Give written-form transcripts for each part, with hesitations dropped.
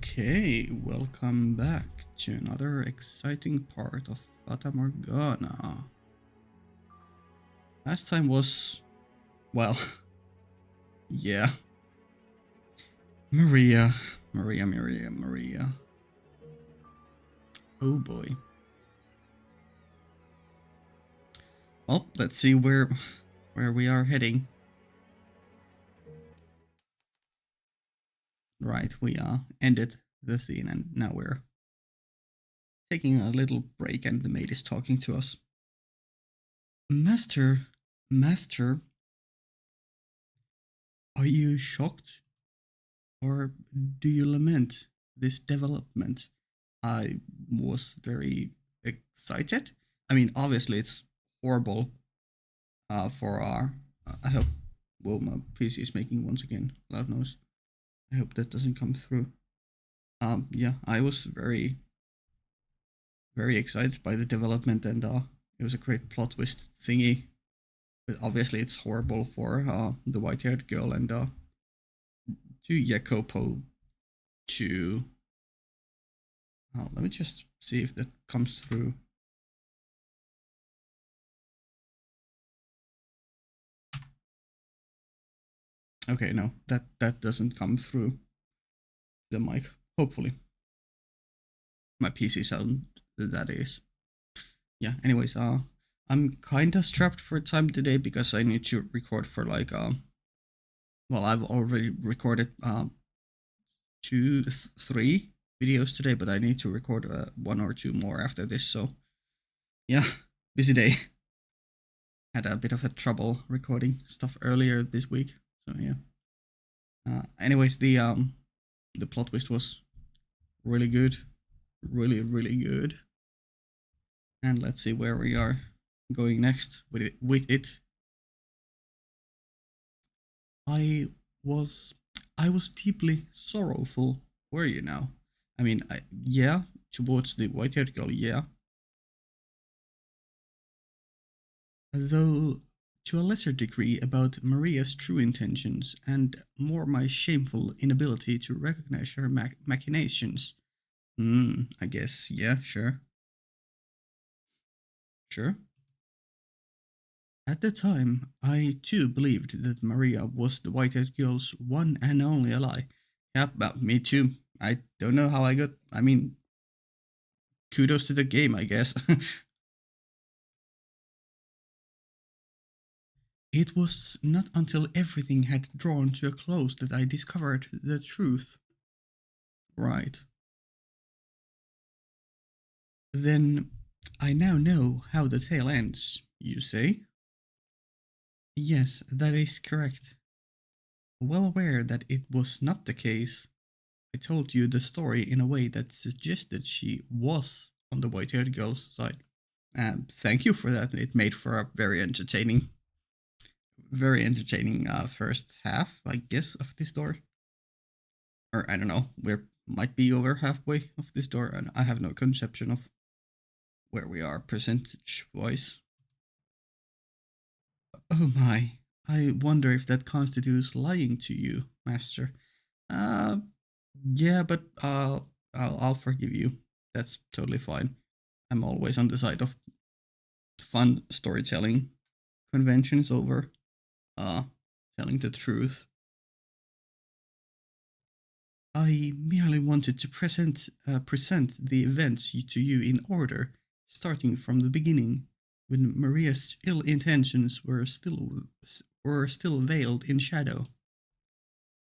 Okay, welcome back to another exciting part of Fata Morgana. Last time was, well, yeah, Maria. Oh boy. Well, let's see where we are heading. Right, we ended the scene and now we're taking a little break and the maid is talking to us. Master, are you shocked? Or do you lament this development? I was very excited. I mean, obviously, it's horrible for our. I hope. Well, my PC is making once again loud noise. I hope that doesn't come through. Yeah, I was very excited by the development, and it was a great plot twist thingy. But obviously, it's horrible for the white-haired girl and to Jacopo to let me just see if that comes through. Okay, no, that doesn't come through the mic. Hopefully, my PC sound that is. Yeah. Anyways, I'm kinda strapped for time today because I need to record for like well, I've already recorded three videos today, but I need to record one or two more after this. So yeah, busy day. Had a bit of a trouble recording stuff earlier this week. So yeah. Anyways, the plot twist was really good, really good. And let's see where we are going next with it. I was I was deeply sorrowful. Were you now? I mean, yeah, towards the white-haired girl, yeah. Though to a lesser degree about Maria's true intentions and more my shameful inability to recognize her machinations. I guess, yeah, sure. At the time, I too believed that Maria was the white-haired girl's one and only ally. Yep, well, me too. I don't know how I got. I mean, kudos to the game, I guess. It was not until everything had drawn to a close that I discovered the truth. Right. Then I now know how the tale ends, you say? Yes, that is correct. Well aware that it was not the case, I told you the story in a way that suggested she was on the white-haired girl's side. Thank you for that. It made for a very entertaining first half, I guess, of this story. Or I don't know, we might be over halfway of this story, and I have no conception of where we are percentage-wise. Oh my, I wonder if that constitutes lying to you, Master. Uh, yeah, but I'll forgive you. That's totally fine. I'm always on the side of fun storytelling conventions over uh telling the truth. I merely wanted to present the events to you in order, starting from the beginning, when Maria's ill intentions were still veiled in shadow.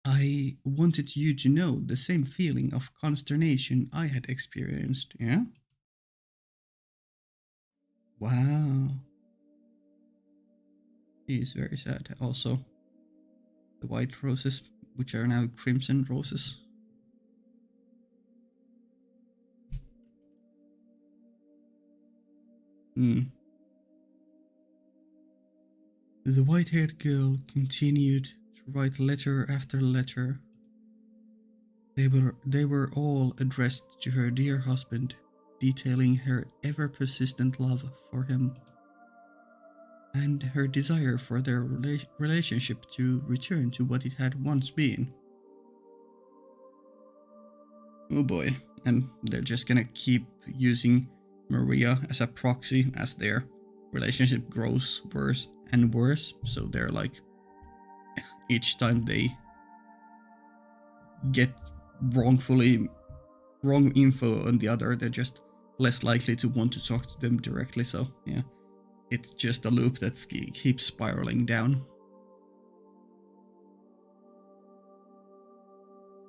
I wanted you to know the same feeling of consternation I had experienced. Yeah. Wow. He is very sad. Also, the white roses, which are now crimson roses. Hmm. The white-haired girl continued to write letter after letter. They were all addressed to her dear husband, detailing her ever-persistent love for him and her desire for their relationship to return to what it had once been. Oh boy. And they're just gonna keep using Maria as a proxy as their relationship grows worse and worse. So they're like, each time they get wrong info on the other, they're just less likely to want to talk to them directly. So yeah, it's just a loop that keeps spiraling down.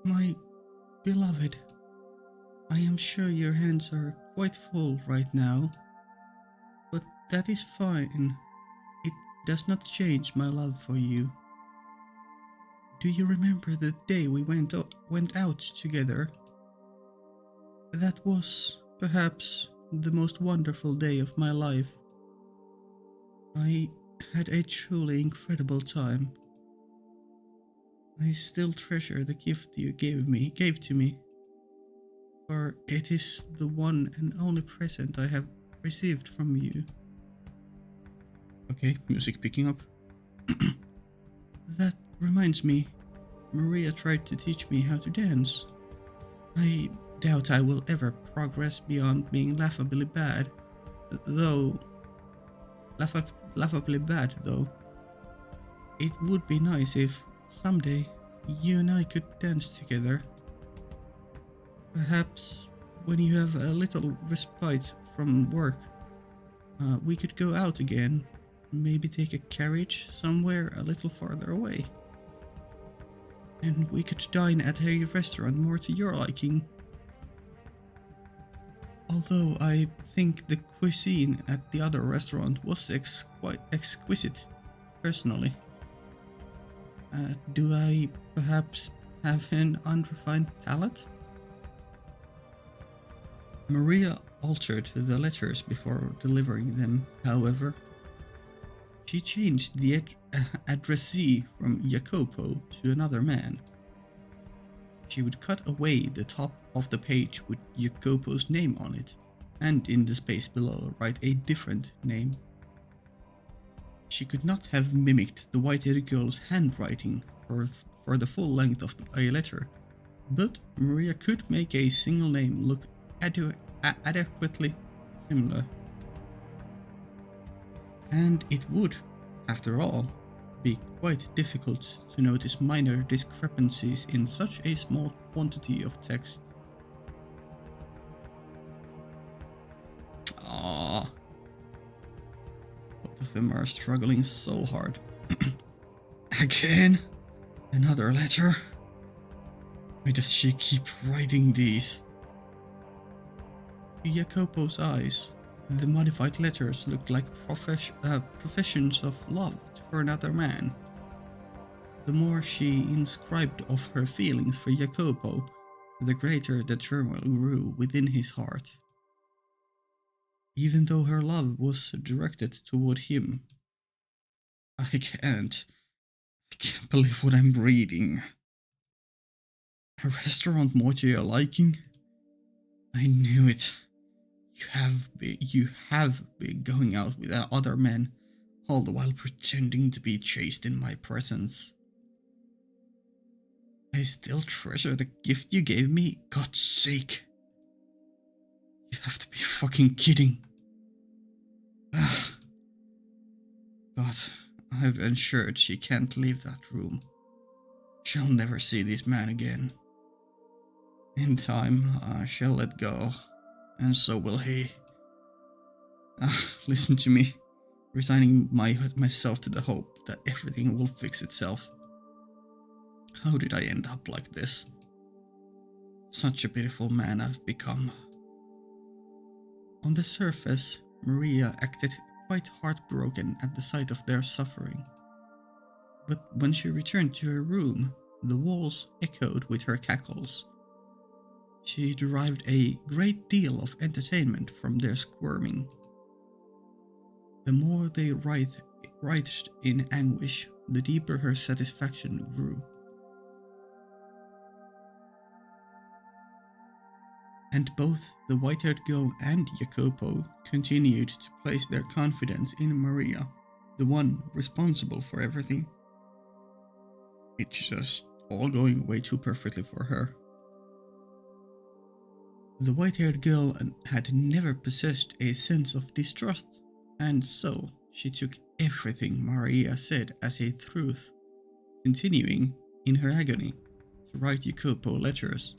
My beloved, I am sure your hands are quite full right now, but that is fine. It does not change my love for you. Do you remember the day we went out together? That was perhaps the most wonderful day of my life. I had a truly incredible time. I still treasure the gift you gave to me, for it is the one and only present I have received from you. Okay, music picking up. That reminds me, Maria tried to teach me how to dance. I doubt I will ever progress beyond being laughably bad, though. Laughably bad, though. It would be nice if someday you and I could dance together. Perhaps when you have a little respite from work, we could go out again. Maybe take a carriage somewhere a little farther away. And we could dine at a restaurant more to your liking. Although I think the cuisine at the other restaurant was quite exquisite, personally. Do I perhaps have an unrefined palate? Maria altered the letters before delivering them, however. She changed the addressee from Jacopo to another man. She would cut away the top of the page with Jacopo's name on it, and in the space below write a different name. She could not have mimicked the white-haired girl's handwriting for the full length of a letter, but Maria could make a single name look adequately similar. And it would, after all, be quite difficult to notice minor discrepancies in such a small quantity of text. Ah, both of them are struggling so hard. Again? Another letter? Why does she keep writing these? To Jacopo's eyes, the modified letters looked like professions of love for another man. The more she inscribed of her feelings for Jacopo, the greater the turmoil grew within his heart. Even though her love was directed toward him. I can't believe what I'm reading. A restaurant more to your liking? I knew it. You have been going out with other men, all the while pretending to be chaste in my presence. I still treasure the gift you gave me, God's sake. You have to be fucking kidding. Ugh. But I've ensured she can't leave that room. She'll never see this man again. In time, I shall let go, and so will he. Listen to me, resigning myself to the hope that everything will fix itself. How did I end up like this? Such a beautiful man I've become. On the surface, Maria acted quite heartbroken at the sight of their suffering. But when she returned to her room, the walls echoed with her cackles. She derived a great deal of entertainment from their squirming. The more they writhed in anguish, the deeper her satisfaction grew. And both the white-haired girl and Jacopo continued to place their confidence in Maria, the one responsible for everything. It's just all going way too perfectly for her. The white-haired girl had never possessed a sense of distrust, and so she took everything Maria said as a truth, continuing, in her agony, to write Jacopo letters.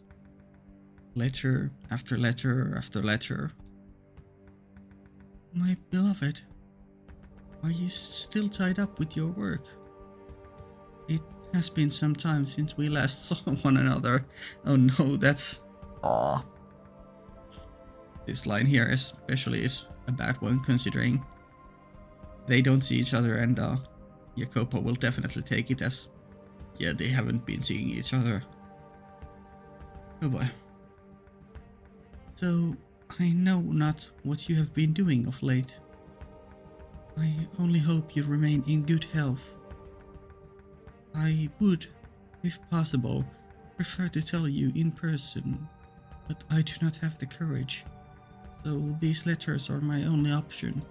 Letter after letter after letter. My beloved, are you still tied up with your work? It has been some time since we last saw one another. Oh no, that's... Aww. This line here especially is a bad one, considering they don't see each other, and Jacopo will definitely take it as, yeah, they haven't been seeing each other. Oh boy. So, I know not what you have been doing of late. I only hope you remain in good health. I would, if possible, prefer to tell you in person, but I do not have the courage, so these letters are my only option.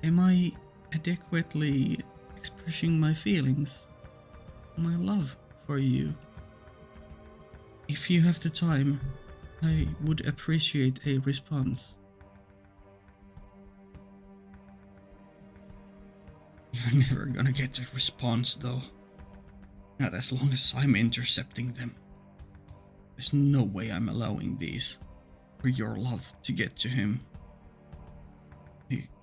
Am I adequately expressing my feelings, my love for you? If you have the time, I would appreciate a response. You're never gonna get a response, though. Not as long as I'm intercepting them. There's no way I'm allowing these for your love to get to him.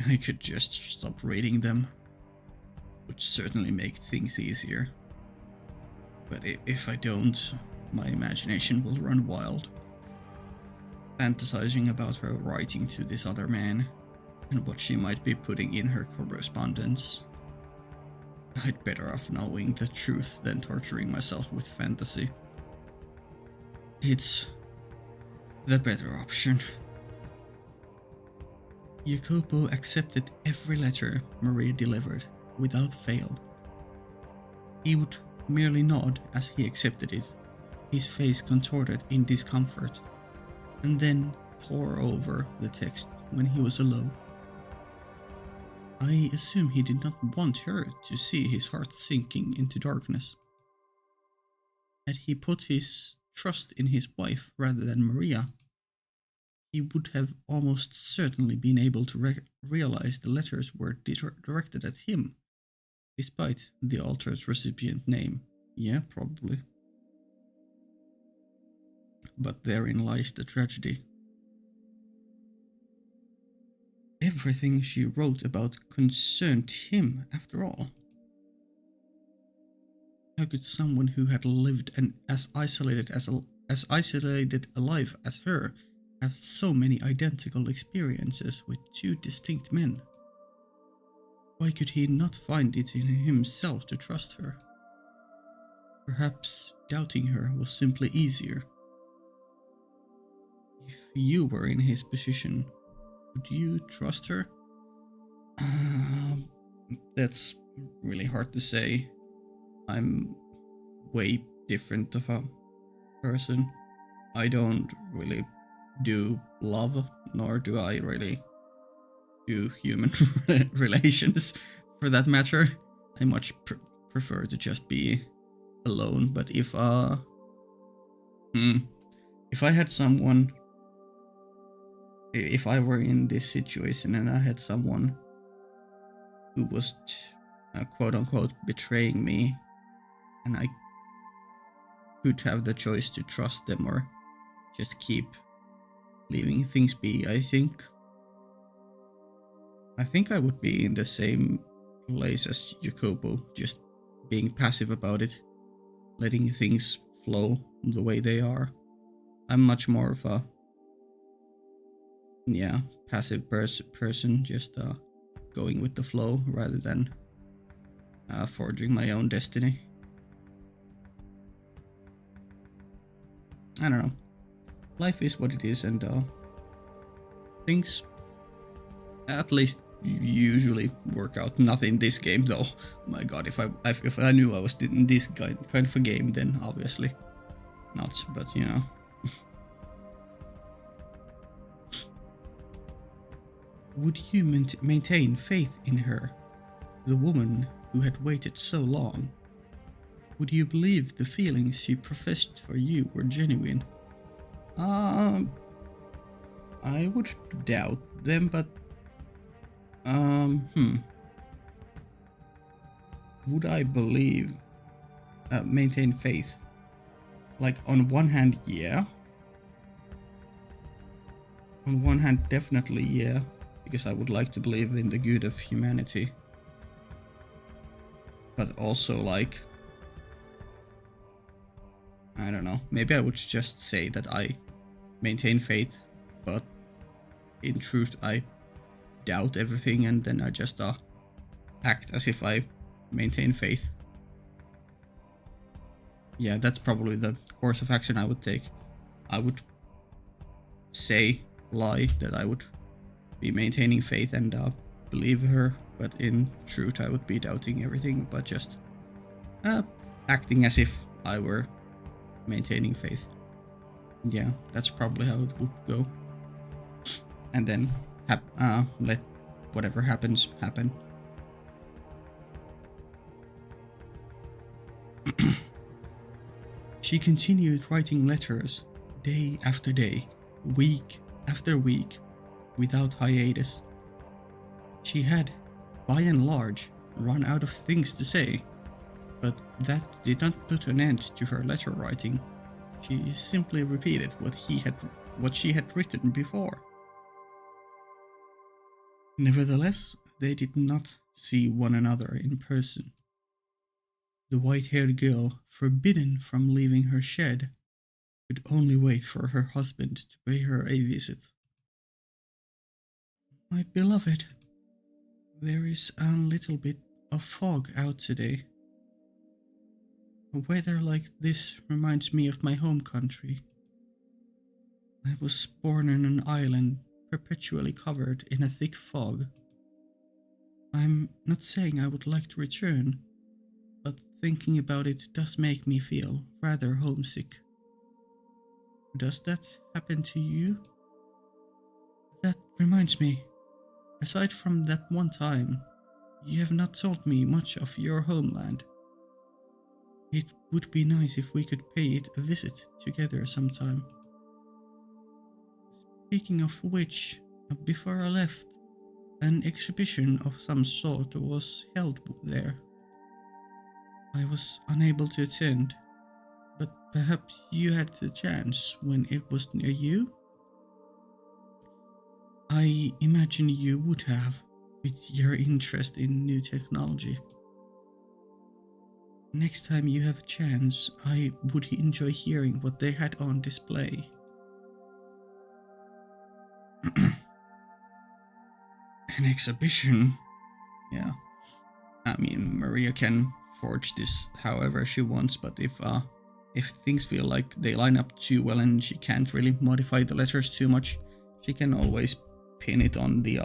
I could just stop reading them, which certainly make things easier. But if I don't, my imagination will run wild, fantasizing about her writing to this other man and what she might be putting in her correspondence. I'd better off knowing the truth than torturing myself with fantasy. It's the better option. Jacopo accepted every letter Maria delivered, without fail. He would merely nod as he accepted it, his face contorted in discomfort, and then pore over the text when he was alone. I assume he did not want her to see his heart sinking into darkness. Had he put his trust in his wife rather than Maria, he would have almost certainly been able to realize the letters were directed at him, despite the altered recipient name. Yeah, probably. But therein lies the tragedy. Everything she wrote about concerned him, after all. How could someone who had lived as isolated a life as her have so many identical experiences with two distinct men? Why could he not find it in himself to trust her? Perhaps doubting her was simply easier. If you were in his position, would you trust her? That's really hard to say. I'm way different of a person. I don't really do love, nor do I really do human relations, for that matter. I much prefer to just be alone. But if I had someone, if I were in this situation and I had someone who was quote unquote betraying me, and I could have the choice to trust them or just keep leaving things be, I think I would be in the same place as Jacopo, just being passive about it, letting things flow the way they are. I'm much more of a passive person, just going with the flow rather than forging my own destiny. I don't know. Life is what it is, and things at least usually work out. Not in this game, though. My God, if I knew I was in this kind of a game, then obviously not. But you know. Would you maintain faith in her, the woman who had waited so long? Would you believe the feelings she professed for you were genuine? Um, I would doubt them, but um, would I believe, maintain faith? Like, on one hand, yeah. On one hand, definitely yeah, because I would like to believe in the good of humanity. But also, like, I don't know, maybe I would just say that I maintain faith, but in truth I doubt everything, and then I just act as if I maintain faith. Yeah, that's probably the course of action I would take. I would lie that I would be maintaining faith and believe her, but in truth I would be doubting everything, but just acting as if I were maintaining faith. Yeah, that's probably how it would go. And then let whatever happens happen. She continued writing letters day after day, week after week, without hiatus. She had, by and large, run out of things to say, but that did not put an end to her letter writing. She simply repeated what she had written before. Nevertheless, they did not see one another in person. The white-haired girl, forbidden from leaving her shed, could only wait for her husband to pay her a visit. My beloved, there is a little bit of fog out today. A weather like this reminds me of my home country. I was born on an island perpetually covered in a thick fog. I'm not saying I would like to return, but thinking about it does make me feel rather homesick. Does that happen to you? That reminds me, aside from that one time, you have not told me much of your homeland. It would be nice if we could pay it a visit together sometime. Speaking of which, before I left, an exhibition of some sort was held there. I was unable to attend, but perhaps you had the chance when it was near you? I imagine you would have, with your interest in new technology. Next time you have a chance, I would enjoy hearing what they had on display. An exhibition? Yeah. I mean, Maria can forge this however she wants, but if things feel like they line up too well and she can't really modify the letters too much, she can always pin it on the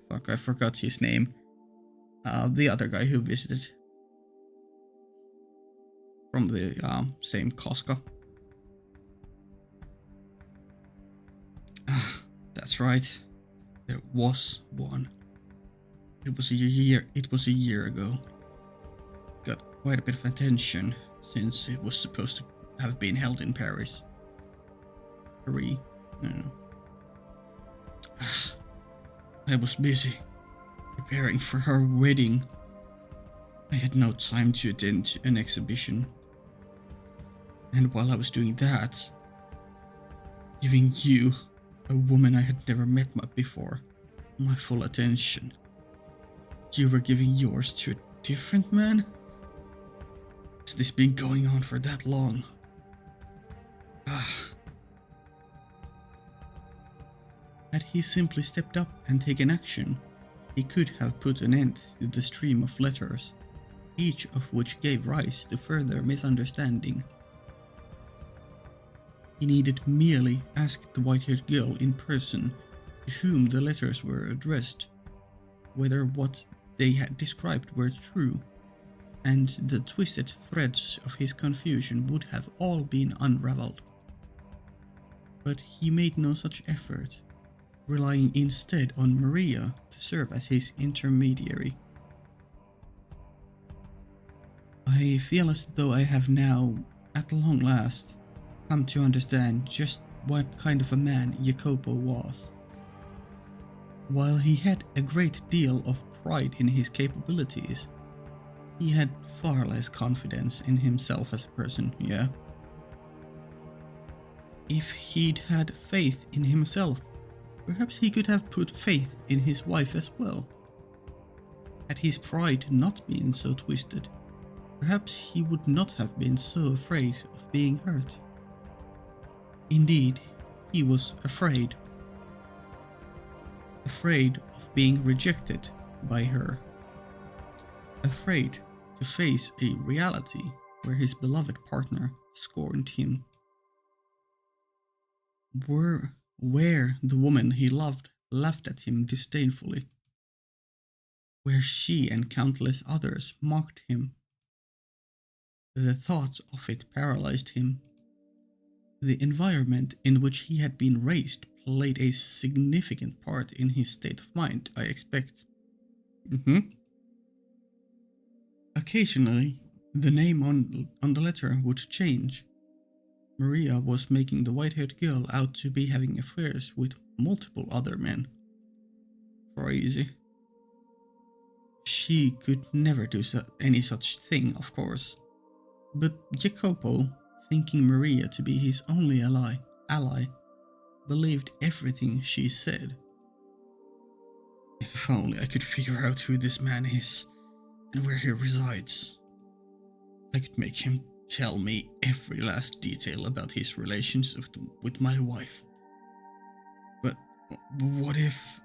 fuck, I forgot his name. The other guy who visited from the same Costco. That's right. There was one. It was a year ago. Got quite a bit of attention since it was supposed to have been held in Paris. Paris. I was busy preparing for her wedding. I had no time to attend an exhibition. And while I was doing that, giving you, a woman I had never met before, my full attention, you were giving yours to a different man? Has this been going on for that long? Had he simply stepped up and taken action, he could have put an end to the stream of letters, each of which gave rise to further misunderstanding. He needed merely ask the white-haired girl in person to whom the letters were addressed, whether what they had described were true, and the twisted threads of his confusion would have all been unraveled. But he made no such effort, relying instead on Maria to serve as his intermediary. I feel as though I have now at long last come to understand just what kind of a man Jacopo was. While he had a great deal of pride in his capabilities, he had far less confidence in himself as a person, yeah. If he'd had faith in himself, perhaps he could have put faith in his wife as well. Had his pride not been so twisted, perhaps he would not have been so afraid of being hurt. Indeed, he was afraid. Afraid of being rejected by her. Afraid to face a reality where his beloved partner scorned him. Where the woman he loved laughed at him disdainfully. Where she and countless others mocked him. The thought of it paralyzed him. The environment in which he had been raised played a significant part in his state of mind, I expect. Occasionally, the name on the letter would change. Maria was making the white-haired girl out to be having affairs with multiple other men. Crazy. She could never do any such thing, of course. But Jacopo, thinking Maria to be his only ally, believed everything she said. If only I could figure out who this man is and where he resides. I could make him tell me every last detail about his relations with my wife. But what if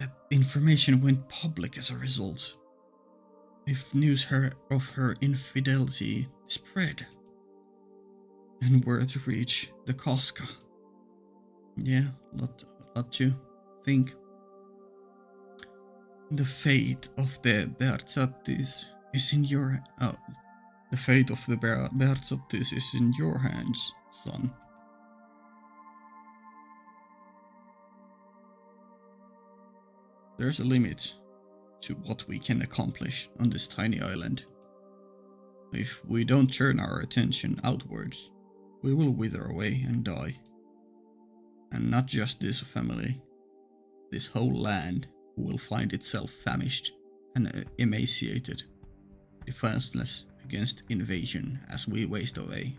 that information went public as a result? If news of her infidelity spread and were to reach the Casca? Yeah, lot to think. The fate of the Berzattis is in your the fate of the Berzattis is in your hands, son. There's a limit to what we can accomplish on this tiny island. If we don't turn our attention outwards, we will wither away and die. And not just this family, this whole land will find itself famished and emaciated, defenseless against invasion as we waste away.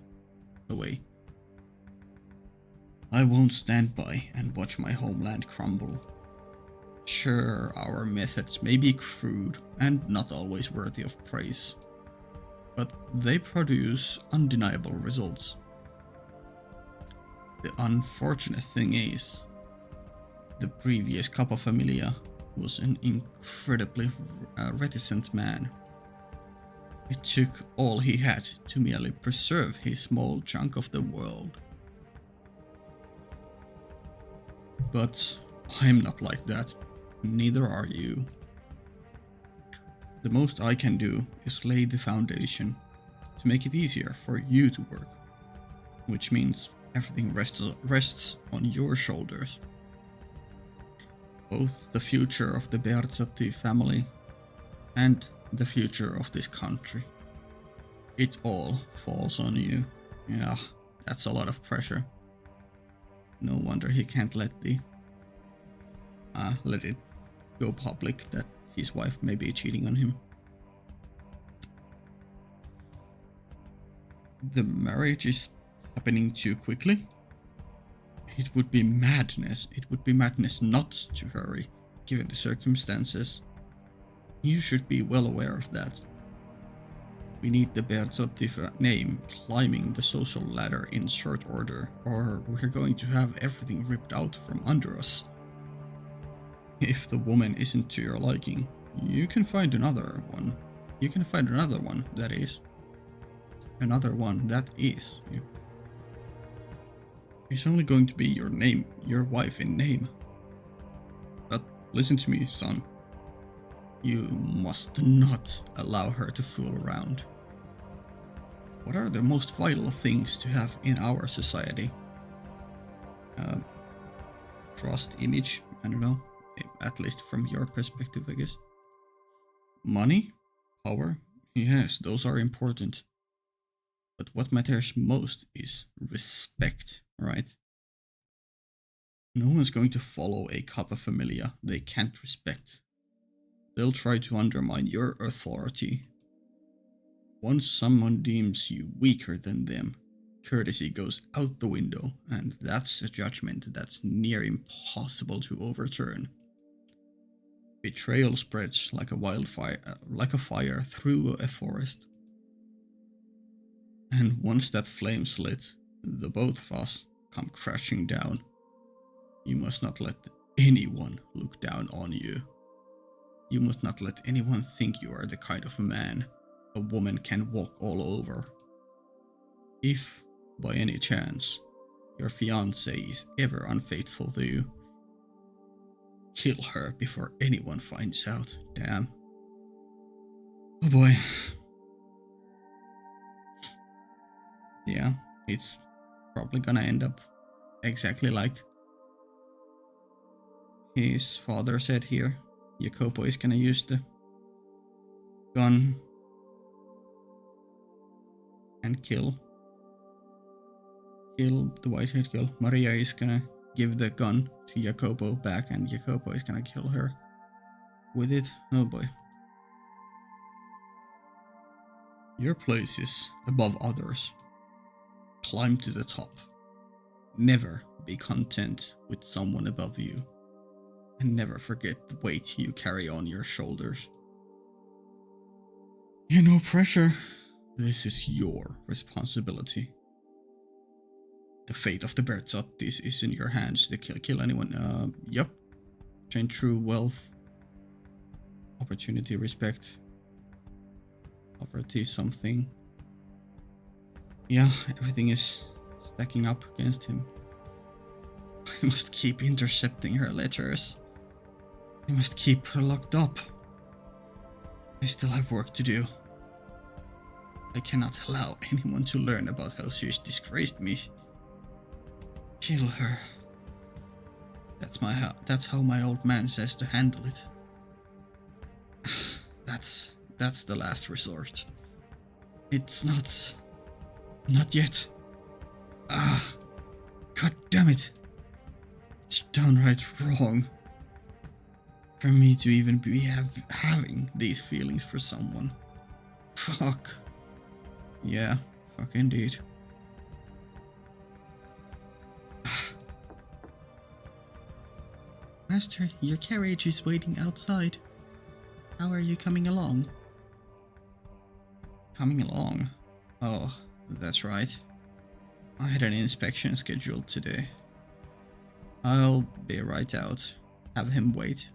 I won't stand by and watch my homeland crumble. Sure, our methods may be crude and not always worthy of praise, but they produce undeniable results. The unfortunate thing is, the previous Kappa Familia was an incredibly reticent man. It took all he had to merely preserve his small chunk of the world. But I'm not like that. Neither are you. The most I can do is lay the foundation to make it easier for you to work, which means everything rests on your shoulders. Both the future of the Berzatti family and the future of this country. It all falls on you. Yeah, that's a lot of pressure. No wonder he can't let it go public that his wife may be cheating on him. The marriage is happening too quickly. It would be madness. It would be madness not to hurry, given the circumstances. You should be well aware of that. We need the Berzotti name climbing the social ladder in short order, or we're going to have everything ripped out from under us. If the woman isn't to your liking, you can find another one. You can find another one, that is. Another one, that is. It's only going to be your wife in name. But listen to me, son. You must not allow her to fool around. What are the most vital things to have in our society? Trust, image, I don't know. At least from your perspective, I guess. Money? Power? Yes, those are important. But what matters most is respect, right? No one's going to follow a kappa familia they can't respect. They'll try to undermine your authority. Once someone deems you weaker than them, courtesy goes out the window, and that's a judgment that's near impossible to overturn. Betrayal spreads like a wildfire, like a fire through a forest. And once that flame's lit, the both of us come crashing down. You must not let anyone look down on you. You must not let anyone think you are the kind of man a woman can walk all over. If, by any chance, your fiancée is ever unfaithful to you, kill her before anyone finds out. Damn. Oh boy. Yeah, it's probably gonna end up exactly like his father said here. Jacopo is gonna use the gun and kill the white-haired girl. Maria is gonna give the gun to Jacopo back, and Jacopo is gonna kill her with it. Oh boy. Your place is above others. Climb to the top. Never be content with someone above you. And never forget the weight you carry on your shoulders. Yeah, no pressure. This is your responsibility. The fate of the Berzottis is in your hands. They kill anyone. Yep. Train true wealth. Opportunity, respect. Poverty, something. Yeah, everything is stacking up against him. I must keep intercepting her letters. I must keep her locked up. I still have work to do. I cannot allow anyone to learn about how she's disgraced me. Kill her. That's how my old man says to handle it. That's the last resort. It's not yet. God damn it. It's downright wrong for me to even be having these feelings for someone. Fuck. Yeah, fuck indeed. Master, your carriage is waiting outside. How are you coming along? Coming along? Oh, that's right. I had an inspection scheduled today. I'll be right out. Have him wait.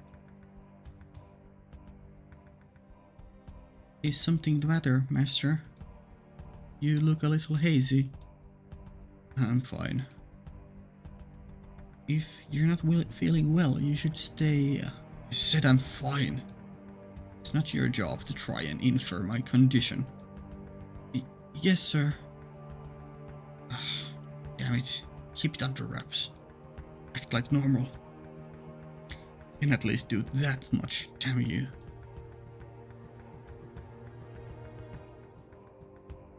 Is something the matter, Master? You look a little hazy. I'm fine. If you're not feeling well, you should stay. I said I'm fine. It's not your job to try and infer my condition. Yes, sir. Damn it. Keep it under wraps. Act like normal. You can at least do that much, damn you.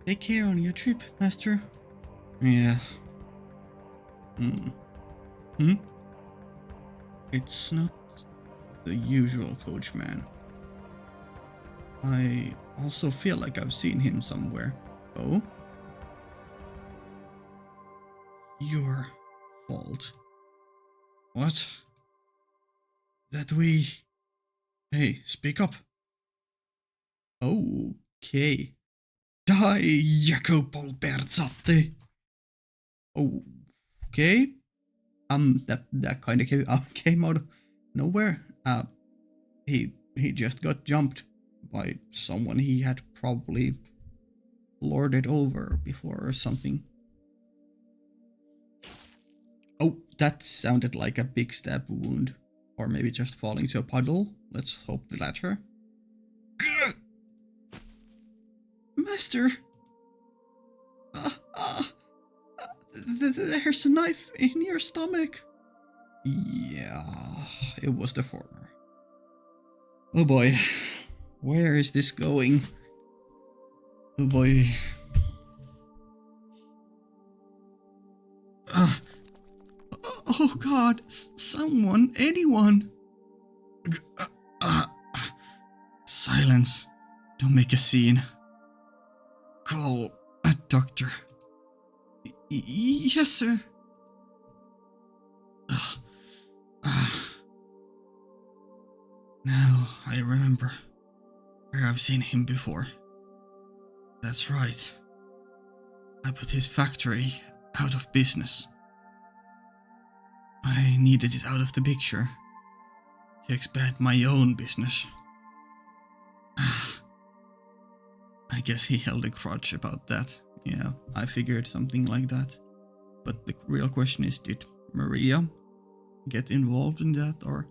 Take care on your trip, Master. Yeah. It's not the usual coachman. I also feel like I've seen him somewhere. Oh? Your fault. What? That we... Hey, speak up. Okay. Die, Jacopo Berzotti. Okay. That kind of came out of nowhere. He just got jumped by someone he had probably lorded over before or something. Oh, that sounded like a big stab wound. Or maybe just falling to a puddle. Let's hope the latter. Master! There's a knife in your stomach. Yeah, it was the former. Oh boy, where is this going? Oh boy. god, someone, anyone. Uh, Silence. Don't make a scene. Call a doctor. Yes, sir. Now I remember where I've seen him before. That's right. I put his factory out of business. I needed it out of the picture to expand my own business. I guess he held a grudge about that. Yeah, I figured something like that. But the real question is, did Maria get involved in that, or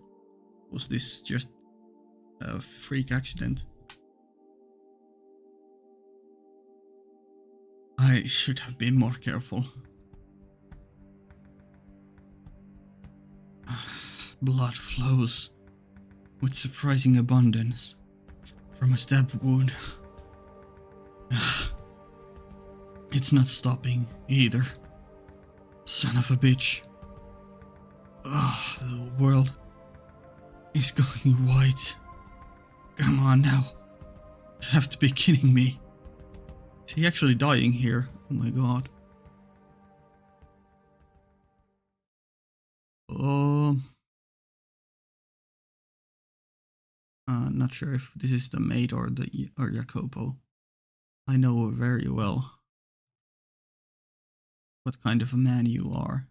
was this just a freak accident? I should have been more careful. Blood flows with surprising abundance from a stab wound. It's not stopping either. Son of a bitch. The world is going white. Come on now. You have to be kidding me. Is he actually dying here? Oh my god. Not sure if this is the maid or Jacopo. I know very well what kind of a man you are.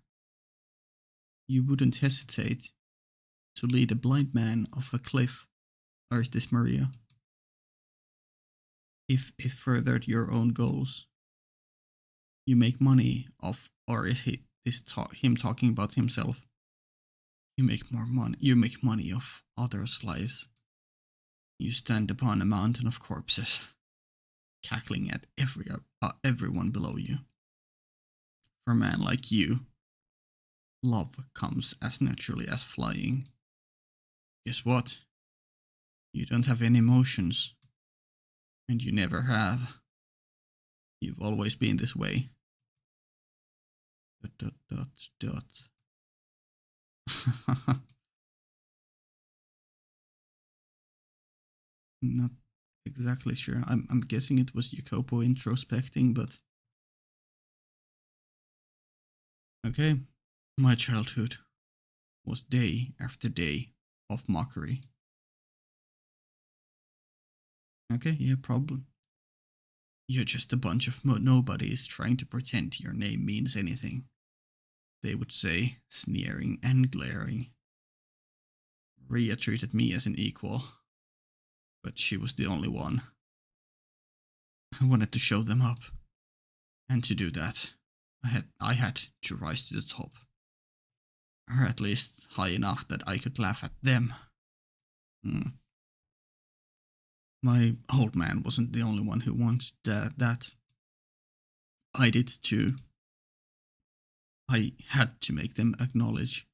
You wouldn't hesitate to lead a blind man off a cliff. Or is this Maria? If it furthered your own goals. You make money off, or is him talking about himself? You make more money. You make money off others' lives. You stand upon a mountain of corpses, cackling at everyone below you. For a man like you, love comes as naturally as flying. Guess what? You don't have any emotions. And you never have. You've always been this way. ... Not exactly sure. I'm guessing it was Jacopo introspecting, but... Okay. My childhood was day after day of mockery. Okay, yeah, probably. You're just a bunch of nobodies trying to pretend your name means anything. They would say, sneering and glaring. Maria treated me as an equal, but she was the only one. I wanted to show them up, and to do that, I had to rise to the top. Or at least high enough that I could laugh at them. My old man wasn't the only one who wanted that. I did too. I had to make them acknowledge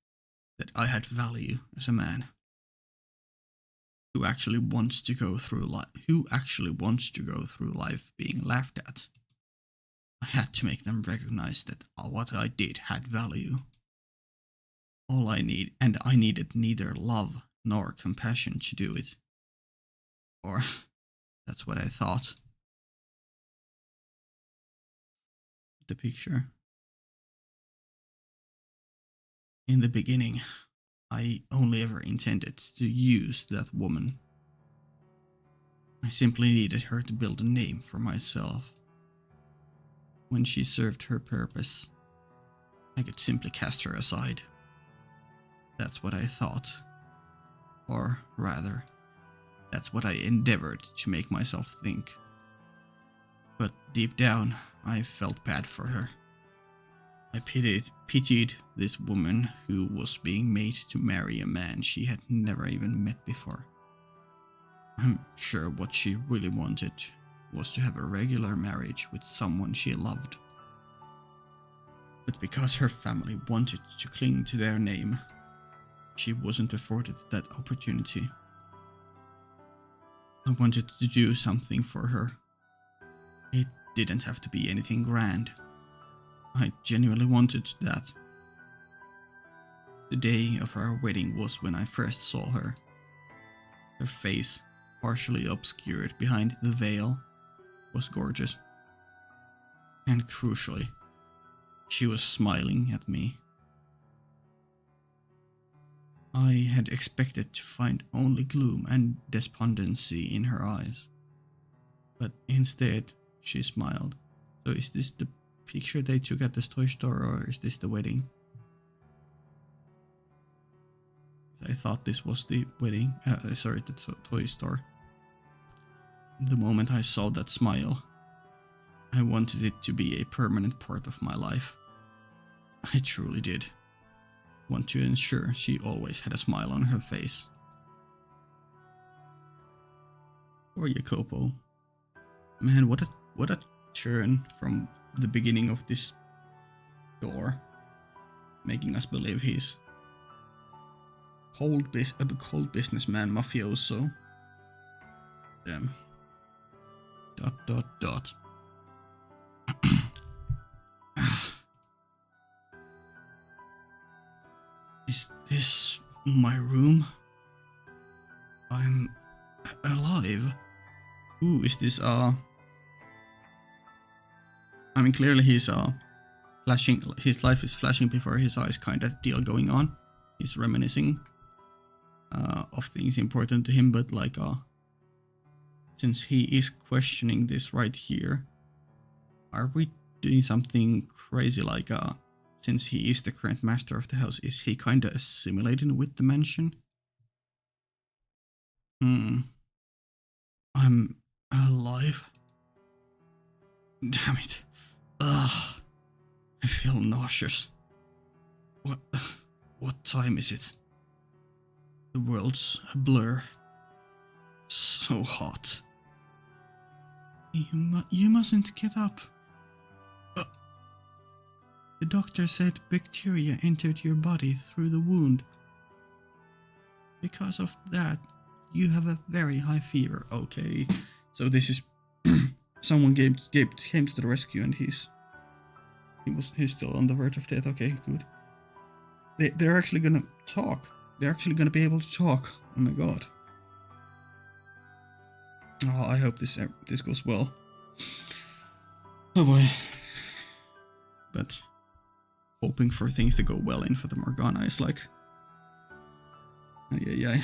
that I had value as a man who actually wants to go through life being laughed at. I had to make them recognize that what I did had value. I needed neither love nor compassion to do it. Or that's what I thought. The picture. In the beginning, I only ever intended to use that woman. I simply needed her to build a name for myself. When she served her purpose, I could simply cast her aside. That's what I thought. Or rather, that's what I endeavored to make myself think. But deep down, I felt bad for her. I pitied this woman who was being made to marry a man she had never even met before. I'm sure what she really wanted was to have a regular marriage with someone she loved. But because her family wanted to cling to their name, she wasn't afforded that opportunity. I wanted to do something for her. It didn't have to be anything grand. I genuinely wanted that. The day of our wedding was when I first saw her. Her face, partially obscured behind the veil, was gorgeous. And crucially, she was smiling at me. I had expected to find only gloom and despondency in her eyes. But instead, she smiled. So is this the picture they took at this toy store, or is this the wedding? I thought this was the wedding, the toy store. The moment I saw that smile, I wanted it to be a permanent part of my life. I truly did want to ensure she always had a smile on her face. Or Jacopo. Man, what a turn from the beginning of this door, making us believe he's a cold businessman mafioso. Damn. ... Is this my room? I'm alive. Ooh, is this I mean, clearly he's flashing. His life is flashing before his eyes, kind of deal going on. He's reminiscing of things important to him, but like since he is questioning this right here, are we doing something crazy? Like since he is the current master of the house, is he kind of assimilating with the mansion? I'm alive. Damn it. Ugh. I feel nauseous. What time is it? The world's a blur. So hot. You mustn't get up. The doctor said bacteria entered your body through the wound. Because of that, you have a very high fever. Okay, so this is someone came to the rescue, and he's still on the verge of death. Okay, good. They're actually gonna talk. They're actually gonna be able to talk. Oh my god. Oh, I hope this goes well. Oh boy. But hoping for things to go well in Fata Morgana is like, yeah.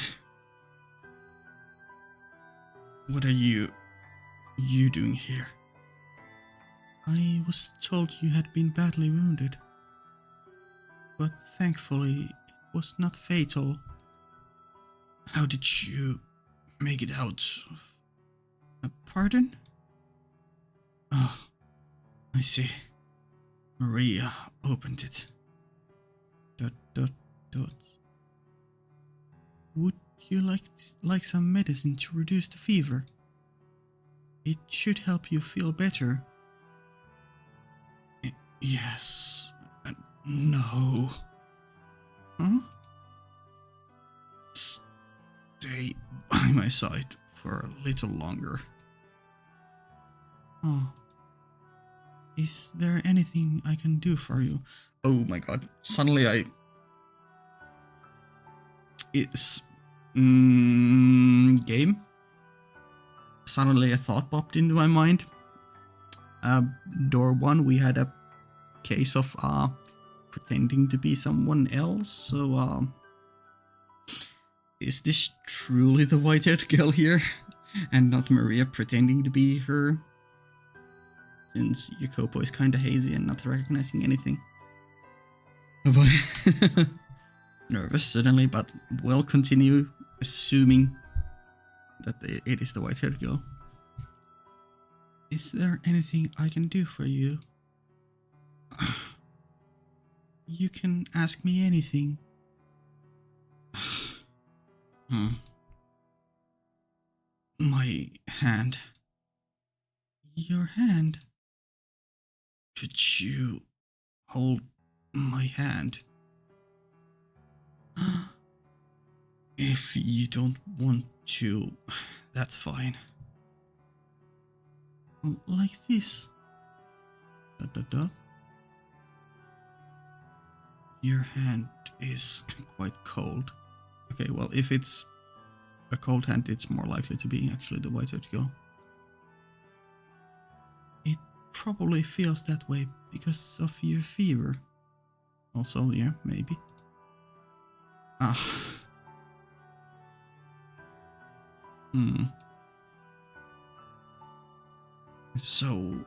What are you doing here? I was told you had been badly wounded, but thankfully it was not fatal. How did you make it out? Pardon? Oh, I see. Maria opened it. ... Would you like some medicine to reduce the fever? It should help you feel better. Yes. No. Huh? Stay by my side for a little longer. Oh. Is there anything I can do for you? Oh my god. Suddenly it's... game? Suddenly a thought popped into my mind. Door 1, we had a case of pretending to be someone else, so is this truly the white-haired girl here? And not Maria pretending to be her? Since Jacopo is kinda hazy and not recognizing anything. Oh boy. Nervous suddenly, but we'll continue assuming that it is the white-haired girl. Is there anything I can do for you? You can ask me anything. My hand. Your hand? Could you hold my hand? If you don't want to, that's fine. Like this. Your hand is quite cold. Okay, well, if it's a cold hand, it's more likely to be actually the white-haired girl. It probably feels that way because of your fever. Also, yeah, maybe. Ah. So,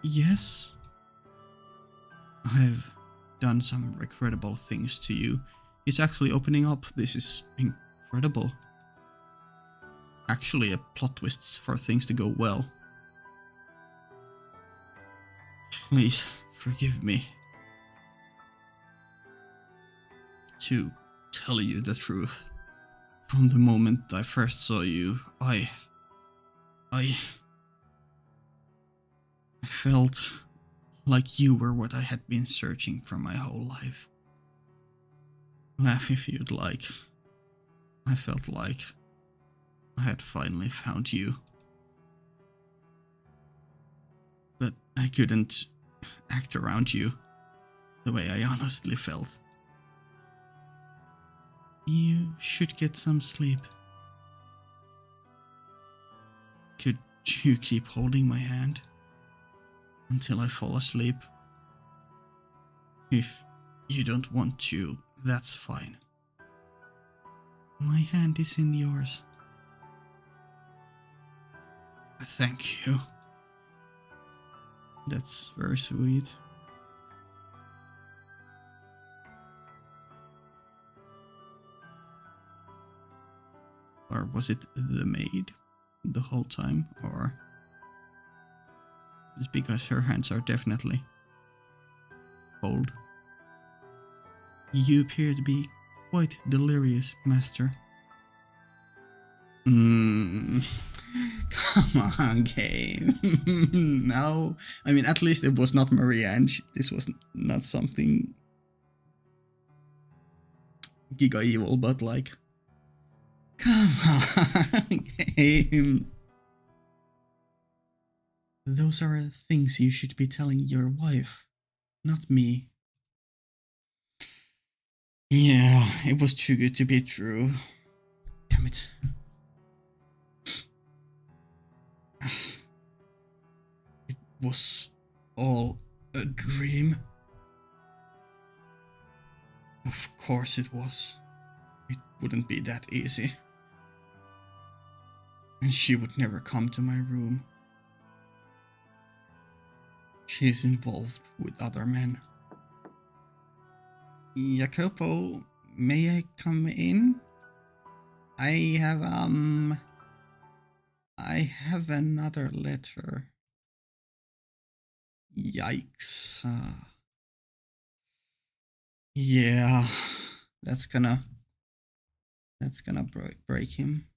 yes, I've done some regrettable things to you. It's actually opening up. This is incredible. Actually, a plot twist for things to go well. Please forgive me. To tell you the truth, from the moment I first saw you, I felt like you were what I had been searching for my whole life. Laugh if you'd like. I felt like I had finally found you. But I couldn't act around you the way I honestly felt. You should get some sleep. Could you keep holding my hand until I fall asleep? If you don't want to, that's fine. My hand is in yours. Thank you. That's very sweet. Or was it the maid the whole time? Or just because her hands are definitely cold? You appear to be quite delirious, master. Come on, game. No. I mean, at least it was not Maria, and this was not something giga evil, but like, come on, game. Those are things you should be telling your wife, not me. Yeah, it was too good to be true. Damn it. It was all a dream. Of course it was. It wouldn't be that easy. And she would never come to my room. She's involved with other men. Jacopo, may I come in? I have another letter. Yikes. Yeah, that's gonna break him.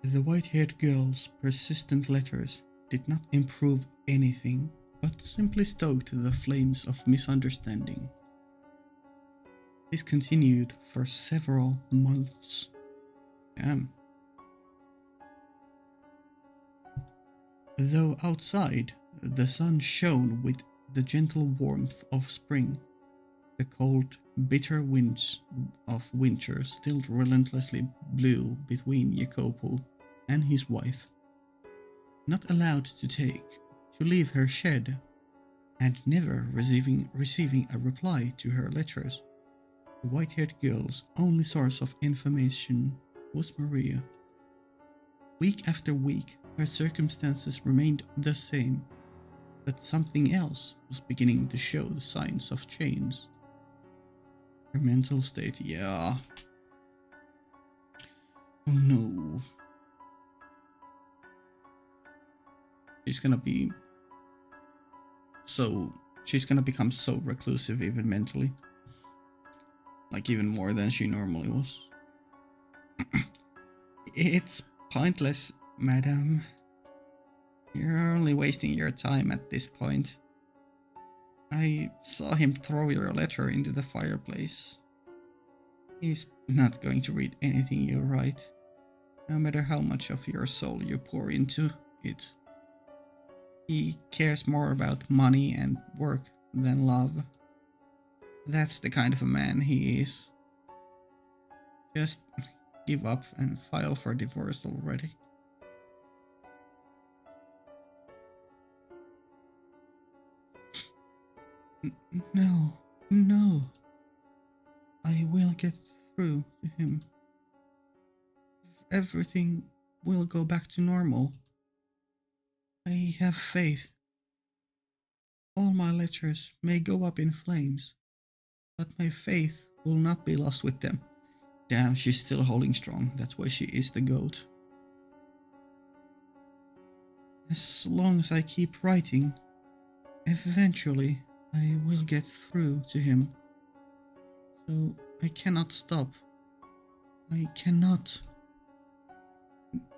The white-haired girl's persistent letters did not improve anything, but simply stoked the flames of misunderstanding. This continued for several months. Damn. Though outside, the sun shone with the gentle warmth of spring, the cold, bitter winds of winter still relentlessly blew between Jacopo and his wife. Not allowed to leave her shed, and never receiving a reply to her letters, the white-haired girl's only source of information was Maria. Week after week, her circumstances remained the same, but something else was beginning to show signs of change. Her mental state, yeah. Oh no. She's gonna become so reclusive even mentally. Like even more than she normally was. It's pointless, madam. You're only wasting your time at this point. I saw him throw your letter into the fireplace. He's not going to read anything you write. no matter how much of your soul you pour into it. He cares more about money and work than love. That's the kind of a man he is. Just give up and file for divorce already. No, no. I will get through to him. Everything will go back to normal. I have faith. All my letters may go up in flames, but my faith will not be lost with them. Damn, she's still holding strong. That's why she is the goat. As long as I keep writing, eventually I will get through to him. So I cannot stop. I cannot.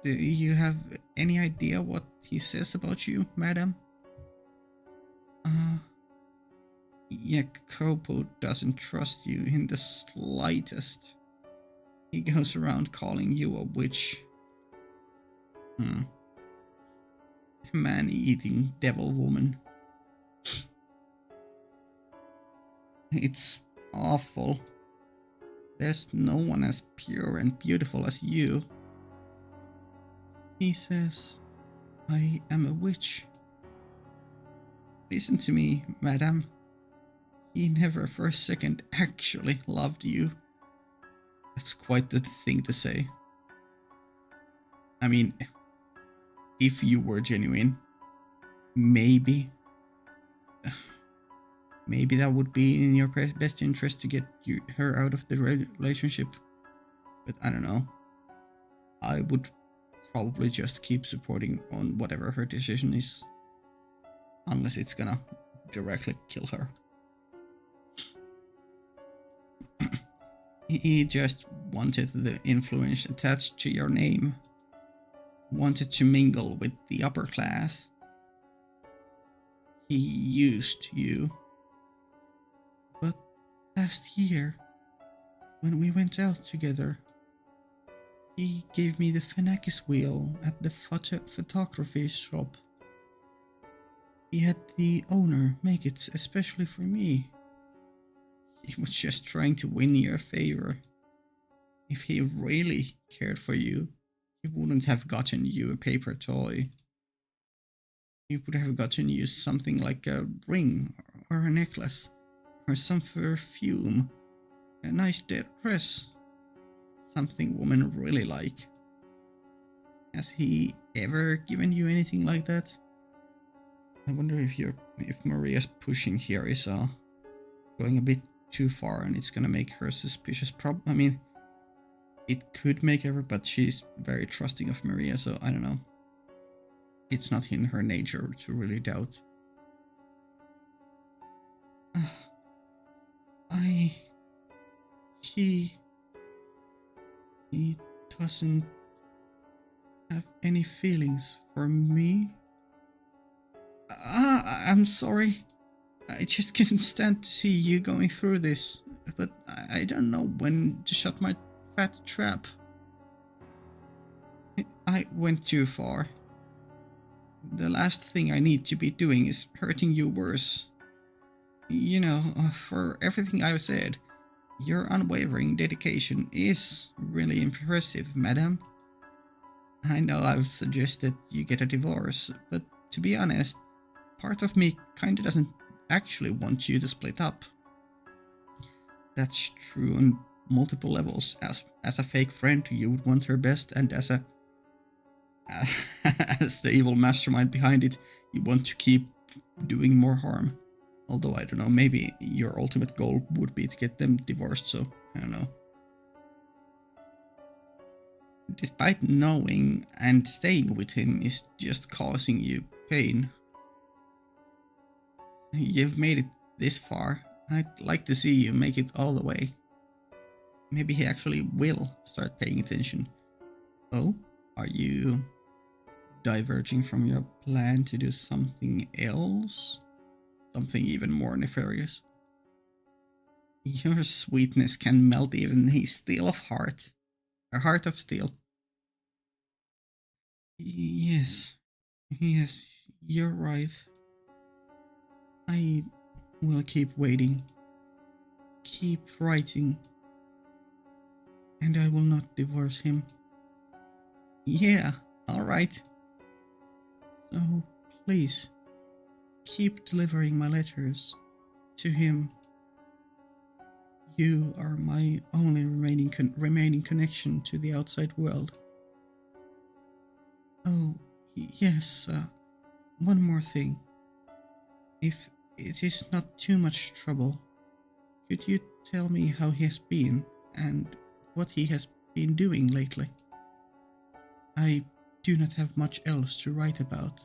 Do you have any idea what he says about you, madam? Jacopo doesn't trust you in the slightest. He goes around calling you a witch. Man-eating devil woman. It's awful. There's no one as pure and beautiful as you. He says, I am a witch. Listen to me, madam. He never for a second actually loved you. That's quite the thing to say. I mean, if you were genuine, maybe that would be in your best interest to get her out of the relationship. But I don't know. I would probably just keep supporting on whatever her decision is. Unless it's gonna directly kill her. He just wanted the influence attached to your name. Wanted to mingle with the upper class. He used you. But last year, when we went out together, he gave me the Fenakis wheel at the photography shop. He had the owner make it especially for me. He was just trying to win your favor. If he really cared for you, he wouldn't have gotten you a paper toy. He would have gotten you something like a ring or a necklace or some perfume, a nice dress, something women really like. Has he ever given you anything like that? I wonder if Maria's pushing here is going a bit too far and it's gonna make her suspicious. I mean, it could make her, but she's very trusting of Maria, so I don't know. It's not in her nature to really doubt. He doesn't have any feelings for me. I'm sorry. I just couldn't stand to see you going through this, but I don't know when to shut my fat trap. I went too far. The last thing I need to be doing is hurting you worse. You know, for everything I've said, your unwavering dedication is really impressive, madam. I know I've suggested you get a divorce, but to be honest, part of me kinda doesn't actually want you to split up. That's true on multiple levels. As a fake friend, you would want her best, and as the evil mastermind behind it, you want to keep doing more harm. Although I don't know, maybe your ultimate goal would be to get them divorced, so I don't know. Despite knowing and staying with him is just causing you pain. You've made it this far. I'd like to see you make it all the way. Maybe he actually will start paying attention. Oh, are you diverging from your plan to do something else? Something even more nefarious? Your sweetness can melt even a steel of heart. A heart of steel. Yes, yes, you're right. I will keep waiting, keep writing, and I will not divorce him. Yeah, alright. So, please, keep delivering my letters to him. You are my only remaining connection to the outside world. Oh, yes, one more thing. If it is not too much trouble, could you tell me how he has been and what he has been doing lately? I do not have much else to write about,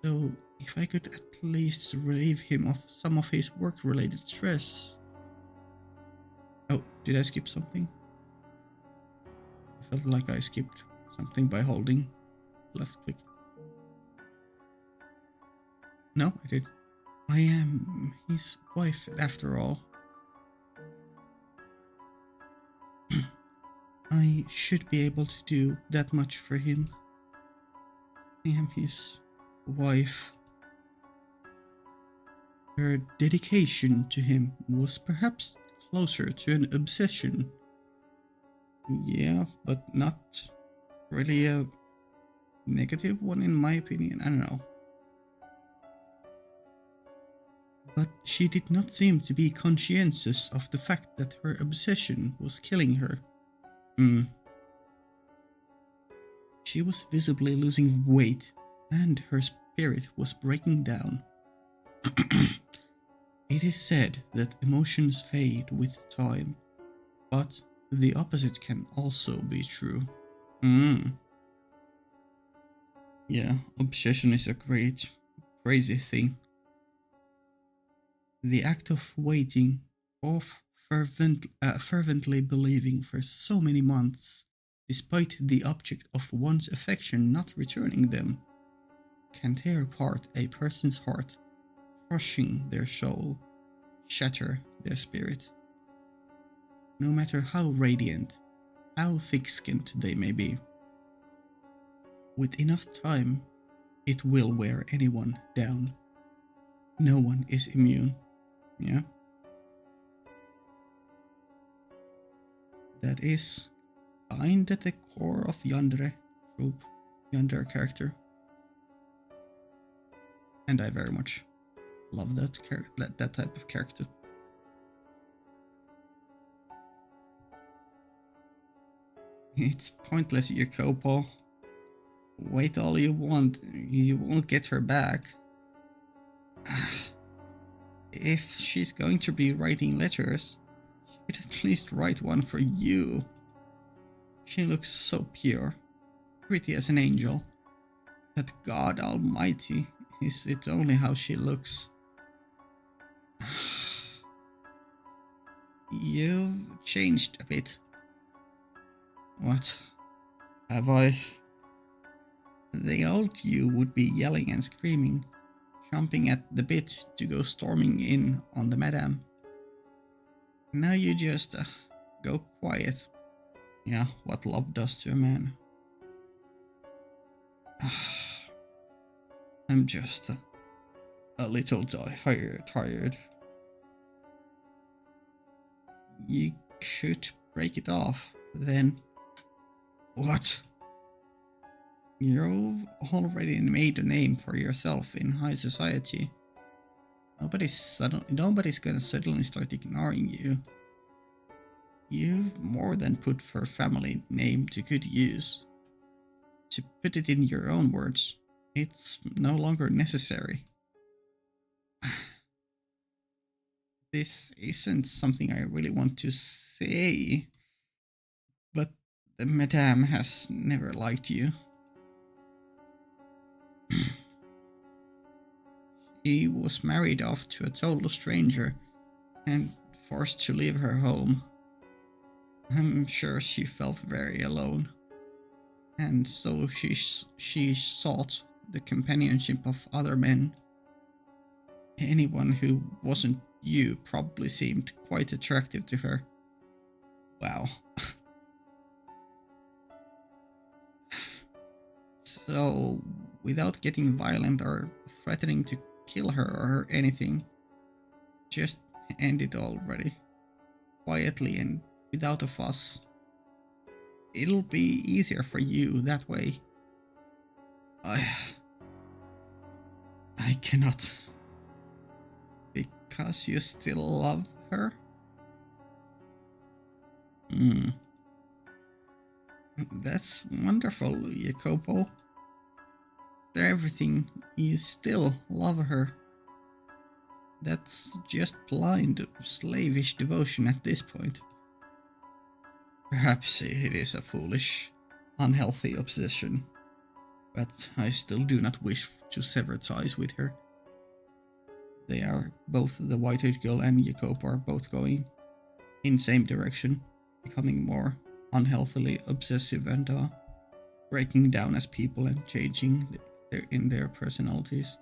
so if I could at least relieve him of some of his work-related stress. Oh, did I skip something? I felt like I skipped something by holding left click. No, I did. I am his wife after all. I should be able to do that much for him. I am his wife. Her dedication to him was perhaps closer to an obsession. Yeah, but not really a negative one in my opinion. I don't know. But she did not seem to be conscientious of the fact that her obsession was killing her. Hmm. She was visibly losing weight, and her spirit was breaking down. It is said that emotions fade with time, but the opposite can also be true. Hmm. Yeah, obsession is a great, crazy thing. The act of waiting, of fervently believing for so many months, despite the object of one's affection not returning them, can tear apart a person's heart, crushing their soul, shatter their spirit. No matter how radiant, how thick-skinned they may be, with enough time, it will wear anyone down. No one is immune. Yeah? That is kind at the core of Yandere troop, Yandere character. And I very much love that type of character. It's pointless, Jacopo. Wait all you want, you won't get her back. If she's going to be writing letters, she could at least write one for you. She looks so pure, pretty as an angel, that God Almighty is it only how she looks. You've changed a bit. What? Have I? The old you would be yelling and screaming, chomping at the bit to go storming in on the madam. Now you just go quiet. Yeah, what love does to a man. I'm just a little tired. You could break it off, then. What? You've already made a name for yourself in high society. Nobody's gonna suddenly start ignoring you. You've more than put her family name to good use. To put it in your own words, it's no longer necessary. This isn't something I really want to say, but the madame has never liked you. She was married off to a total stranger and forced to leave her home. I'm sure she felt very alone, and so she sought the companionship of other men. Anyone who wasn't you probably seemed quite attractive to her. Wow. So, without getting violent or threatening to kill her or anything, just end it already. Quietly and without a fuss. It'll be easier for you that way. I cannot. Because you still love her? Hmm. That's wonderful, Jacopo. After everything, you still love her. That's just blind, slavish devotion at this point. Perhaps it is a foolish, unhealthy obsession, but I still do not wish to sever ties with her. They are both, the white-haired girl and Jacopo are both going in same direction, becoming more unhealthily obsessive and breaking down as people and changing in their personalities.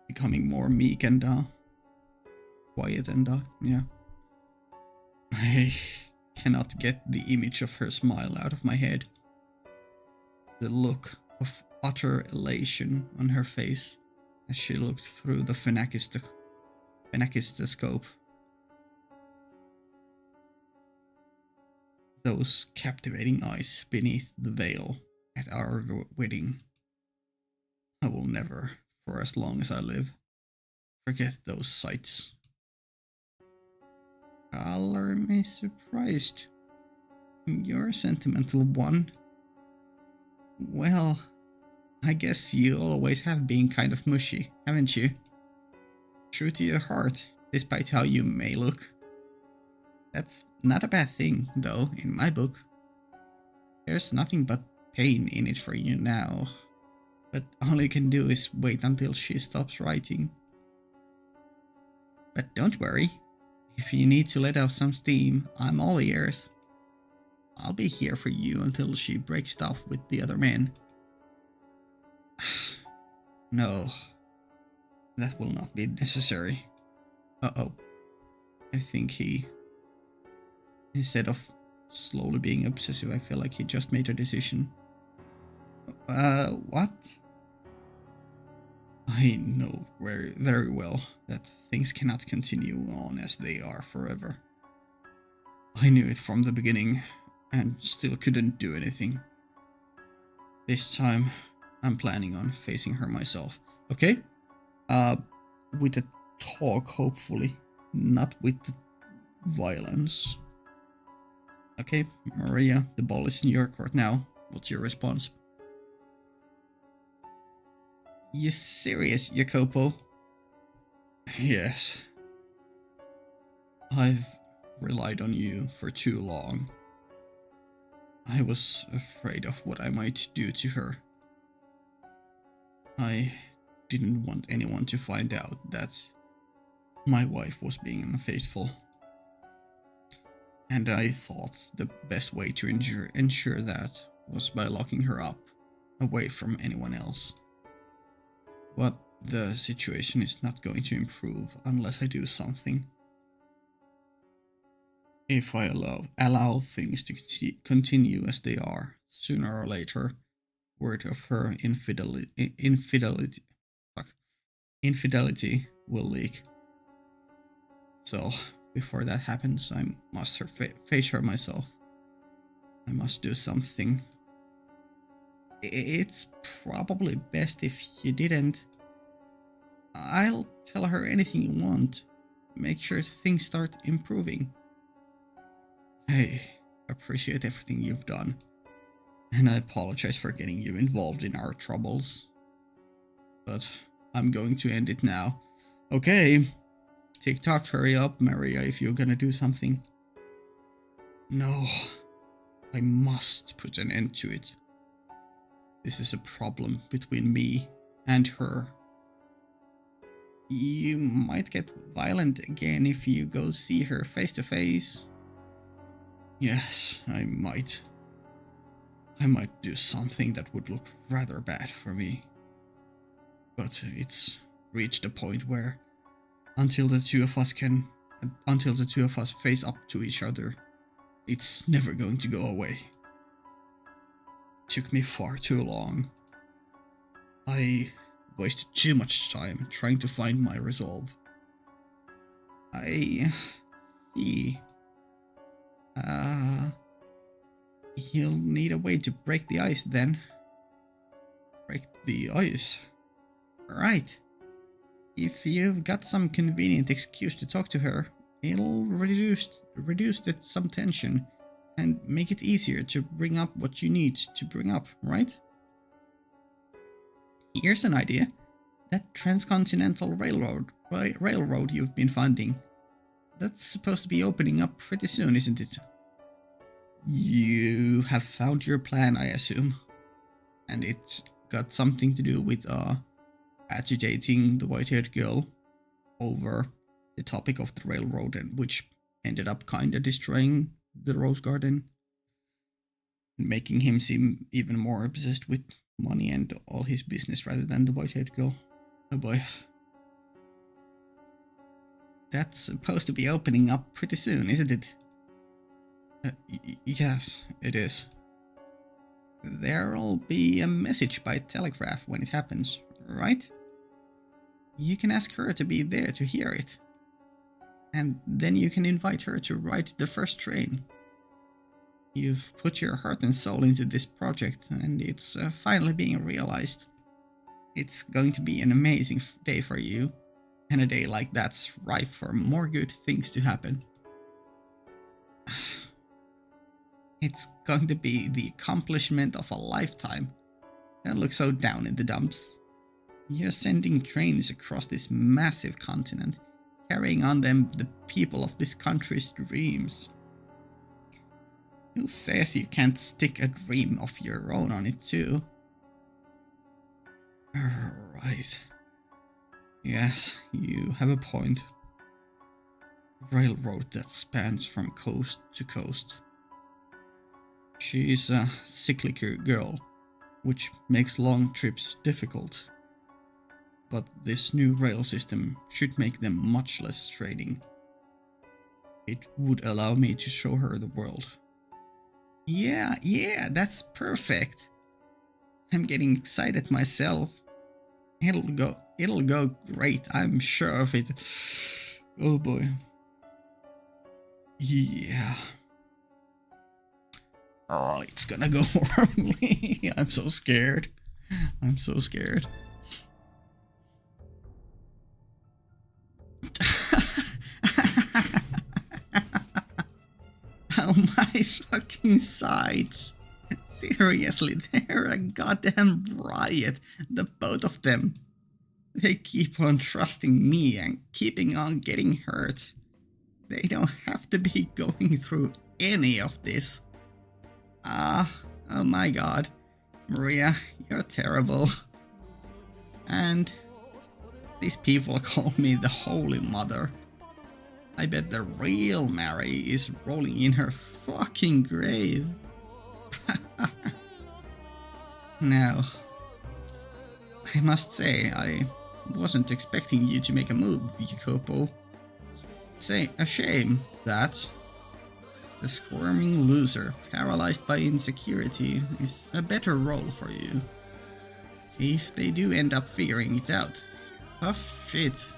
Becoming more meek and quiet and yeah. I cannot get the image of her smile out of my head. The look of utter elation on her face as she looked through the phenakistoscope. Those captivating eyes beneath the veil at our wedding. I will never, for as long as I live, forget those sights. Color me surprised. You're a sentimental one. Well, I guess you always have been kind of mushy, haven't you? True to your heart, despite how you may look. That's not a bad thing, though, in my book. There's nothing but pain in it for you now. But all you can do is wait until she stops writing. But don't worry. If you need to let out some steam, I'm all ears. I'll be here for you until she breaks it off with the other men. No, that will not be necessary. Uh-oh. I think instead of slowly being obsessive, I feel like he just made a decision. What? I know very, very well that things cannot continue on as they are forever. I knew it from the beginning, and still couldn't do anything. This time, I'm planning on facing her myself. Okay? With a talk, hopefully. Not with violence. Okay, Maria, the ball is in your court now. What's your response? You serious, Jacopo? Yes. I've relied on you for too long. I was afraid of what I might do to her. I didn't want anyone to find out that my wife was being unfaithful. And I thought the best way to ensure that was by locking her up, away from anyone else. But the situation is not going to improve unless I do something. If I allow things to continue as they are, sooner or later, word of her infidelity will leak. So, before that happens, I must face her myself. I must do something. It's probably best if you didn't. I'll tell her anything you want. Make sure things start improving. I appreciate everything you've done. And I apologize for getting you involved in our troubles. But I'm going to end it now. Okay. TikTok, hurry up, Maria, if you're gonna do something. No. I must put an end to it. This is a problem between me and her. You might get violent again if you go see her face to face. Yes, I might. I might do something that would look rather bad for me. But it's reached a point where until the two of us face up to each other, it's never going to go away. took me far too long. I wasted too much time trying to find my resolve. I see. You'll need a way to break the ice then. Break the ice? Right. If you've got some convenient excuse to talk to her, it'll reduce some tension and make it easier to bring up what you need to bring up, right? Here's an idea. That transcontinental railroad you've been funding, that's supposed to be opening up pretty soon, isn't it? You have found your plan, I assume. And it's got something to do with agitating the white-haired girl over the topic of the railroad, and which ended up kinda destroying the rose garden, making him seem even more obsessed with money and all his business rather than the white-haired girl. Oh boy. That's supposed to be opening up pretty soon, isn't it? Yes, it is. There'll be a message by telegraph when it happens, right? You can ask her to be there to hear it. And then you can invite her to ride the first train. You've put your heart and soul into this project, and it's finally being realized. It's going to be an amazing day for you, and a day like that's ripe for more good things to happen. It's going to be the accomplishment of a lifetime. Don't look so down in the dumps. You're sending trains across this massive continent, carrying on them the people of this country's dreams. Who says you can't stick a dream of your own on it too? Right. Yes, you have a point. Railroad that spans from coast to coast. She's a cyclical girl, which makes long trips difficult. But this new rail system should make them much less straining. It would allow me to show her the world. Yeah, that's perfect. I'm getting excited myself. It'll go great, I'm sure of it. Oh boy. Yeah. Oh, it's gonna go horribly. I'm so scared. I'm so scared. Oh my fucking sides. Seriously, they're a goddamn riot, the both of them. They keep on trusting me and keeping on getting hurt. They don't have to be going through any of this. Oh my god. Maria, you're terrible. And these people call me the Holy Mother. I bet the real Mary is rolling in her fucking grave. Now, I must say, I wasn't expecting you to make a move, Jacopo. Say, a shame that the squirming loser, paralyzed by insecurity, is a better role for you. If they do end up figuring it out, tough shit.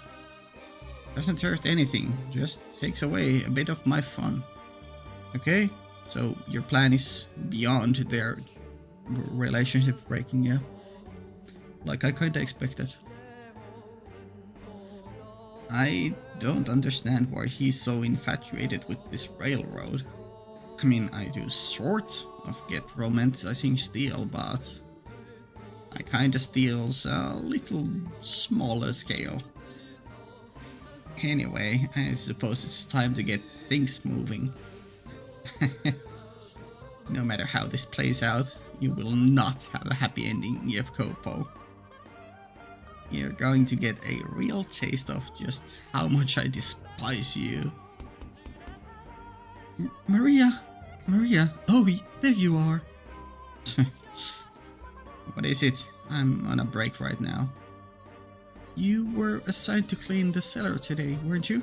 Doesn't hurt anything, just takes away a bit of my fun. Okay? So your plan is beyond their relationship breaking, yeah? Like I kinda expected. I don't understand why he's so infatuated with this railroad. I mean, I do sort of get romanticizing steel, but I kinda steals a little smaller scale. Anyway, I suppose it's time to get things moving. No matter how this plays out, you will not have a happy ending, Jacopo. You're going to get a real taste of just how much I despise you. Maria! Oh, there you are! What is it? I'm on a break right now. You were assigned to clean the cellar today, weren't you?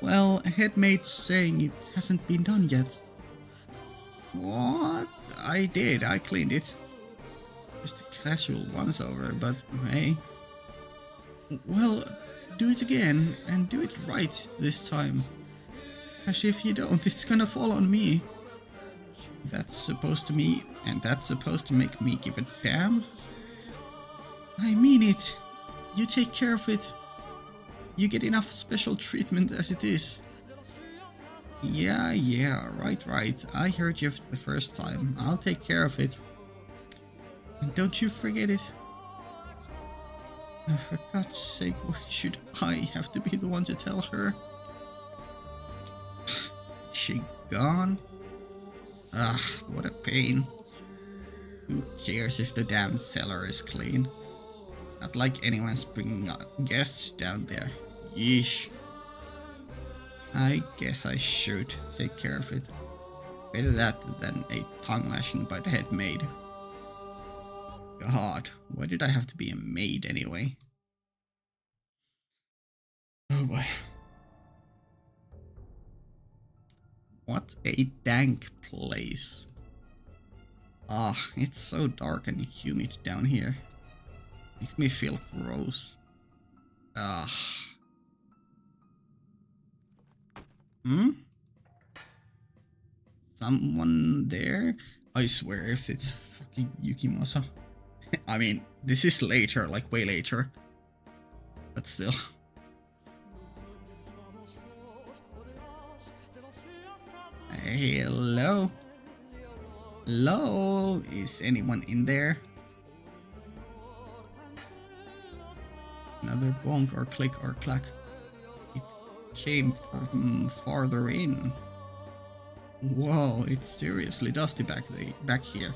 Well, a headmate's saying it hasn't been done yet. What? I did. I cleaned it. Just a casual once over, but hey. Well, do it again and do it right this time. As if you don't, it's gonna fall on me. That's supposed to me, and that's supposed to make me give a damn? I mean it. You take care of it. You get enough special treatment as it is. Yeah, right. I heard you the first time. I'll take care of it. And don't you forget it. For God's sake, why should I have to be the one to tell her? Is she gone? Ah, what a pain. Who cares if the damn cellar is clean? Not like anyone's bringing guests down there. Yeesh. I guess I should take care of it. Better that than a tongue lashing by the head maid. God, why did I have to be a maid anyway? Oh boy. What a dank place. Ah, it's so dark and humid down here. Makes me feel gross. Ah. Someone there? I swear if it's fucking Yukimasa. I mean, this is later, like way later. But still. Hello? Hello? Is anyone in there? Another bonk or click or clack. It came from farther in. Whoa, it's seriously dusty back here.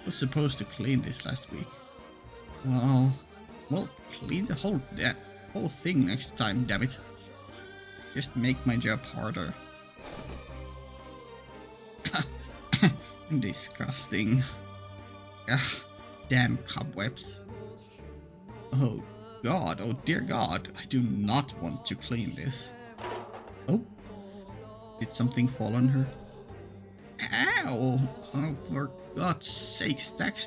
I was supposed to clean this last week. Well, clean the whole thing next time, damn it. Just make my job harder. Disgusting. Ugh, damn cobwebs. Oh God, oh dear God, I do not want to clean this. Oh, did something fall on her? Ow! Oh, for God's sake, stack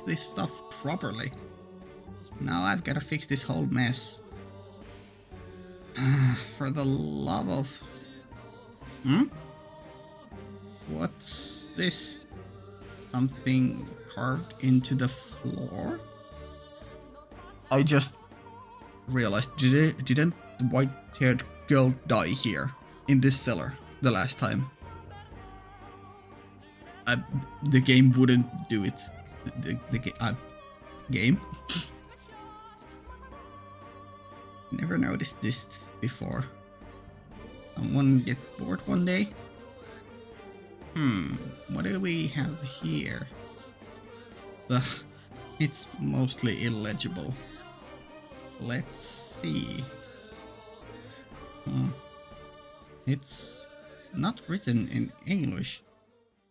this stuff properly. Now I've got to fix this whole mess. For the love of... What's this? Something carved into the floor? I just realized, didn't the white-haired girl die here in this cellar the last time? The game wouldn't do it. The game? Never noticed this before. Someone get bored one day? What do we have here? Ugh, it's mostly illegible. Let's see. It's not written in English,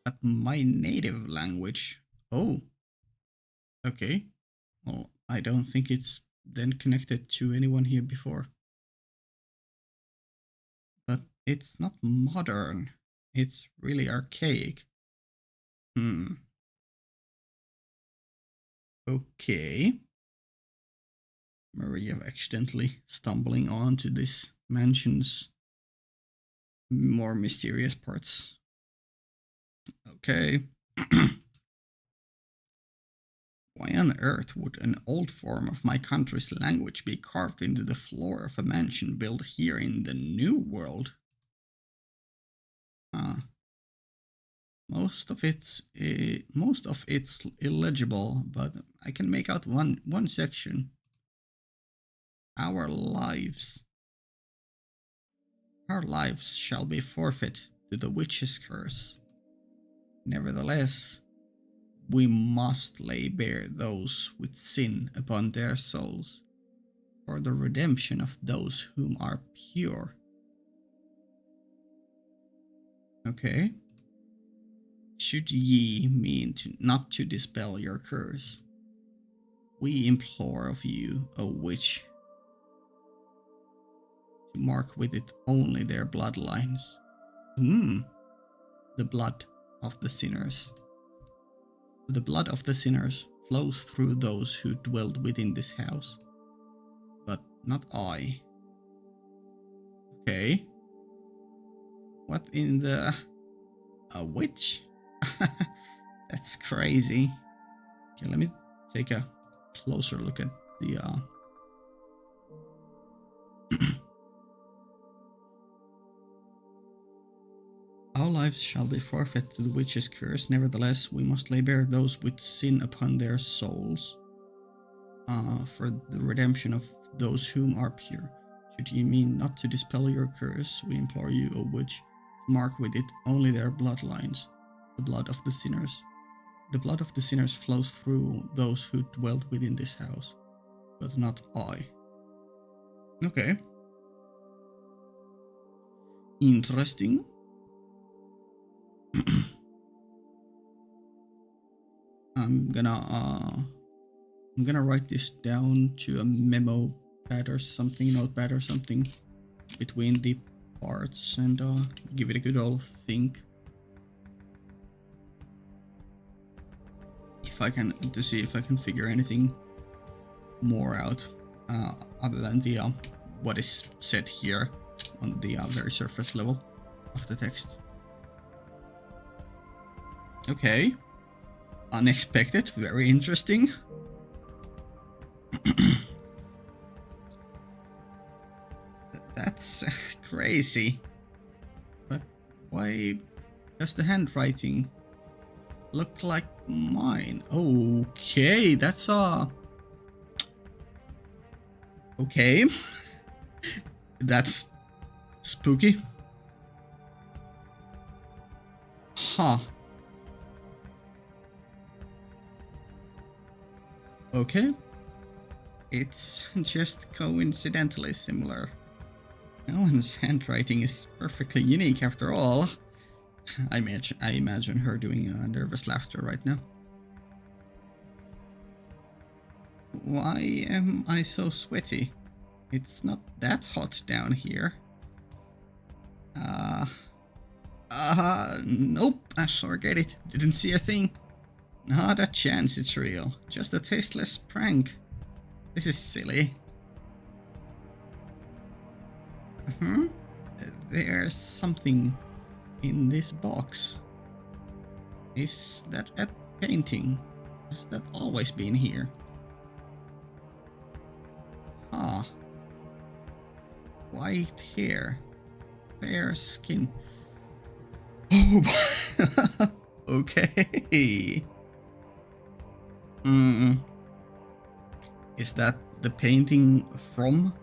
but my native language. Oh. Okay. Well, I don't think it's then connected to anyone here before. But it's not modern. It's really archaic. Okay. Maria accidentally stumbling onto this mansion's more mysterious parts. Okay. Why on earth would an old form of my country's language be carved into the floor of a mansion built here in the New World? Most of it's illegible, but I can make out one section. Our lives shall be forfeit to the witch's curse. Nevertheless, we must lay bare those with sin upon their souls, for the redemption of those whom are pure. Okay. Should ye mean not to dispel your curse, we implore of you, O witch, to mark with it only their bloodlines. The blood of the sinners. The blood of the sinners flows through those who dwelled within this house. But not I. Okay. What in the... A witch? That's crazy. Okay, let me take a closer look at the... Our lives shall be forfeit to the witch's curse. Nevertheless, we must lay bare those with sin upon their souls. For the redemption of those whom are pure. Should ye mean not to dispel your curse, we implore you, O witch, to mark with it only their bloodlines, the blood of the sinners. The blood of the sinners flows through those who dwelt within this house, but not I. Okay. Interesting. I'm gonna write this down to a memo pad or something, notepad or something between the parts and give it a good old think. To see if I can figure anything more out other than the what is said here on the very surface level of the text. Okay. Unexpected, very interesting. That's crazy. But why does the handwriting look like mine? Okay, that's okay. That's spooky. Huh. Okay. It's just coincidentally similar. No one's handwriting is perfectly unique after all. I imagine her doing nervous laughter right now. Why am I so sweaty? It's not that hot down here. Nope, I forget it. Didn't see a thing. Not a chance it's real. Just a tasteless prank. This is silly. There's something in this box. Is that a painting? Has that always been here? Ah. White hair. Fair skin. Oh, okay. Is that the painting from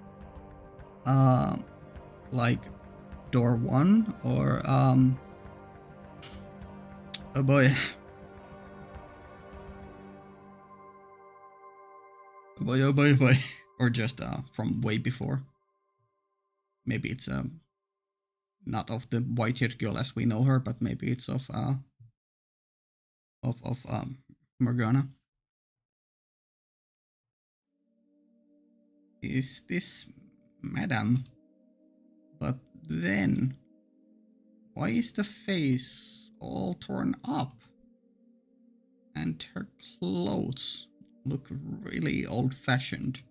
like door 1 or oh boy. Oh boy. Or just from way before. Maybe it's not of the white-haired girl as we know her, but maybe it's of Morgana. Is this Madame? But then, why is the face all torn up? And her clothes look really old-fashioned.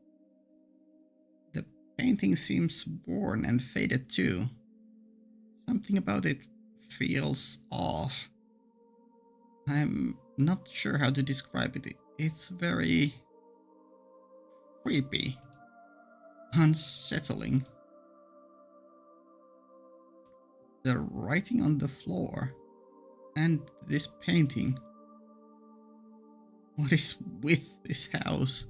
The painting seems worn and faded too. Something about it feels off. I'm not sure how to describe it. It's very creepy, unsettling. The writing on the floor and this painting. What is with this house?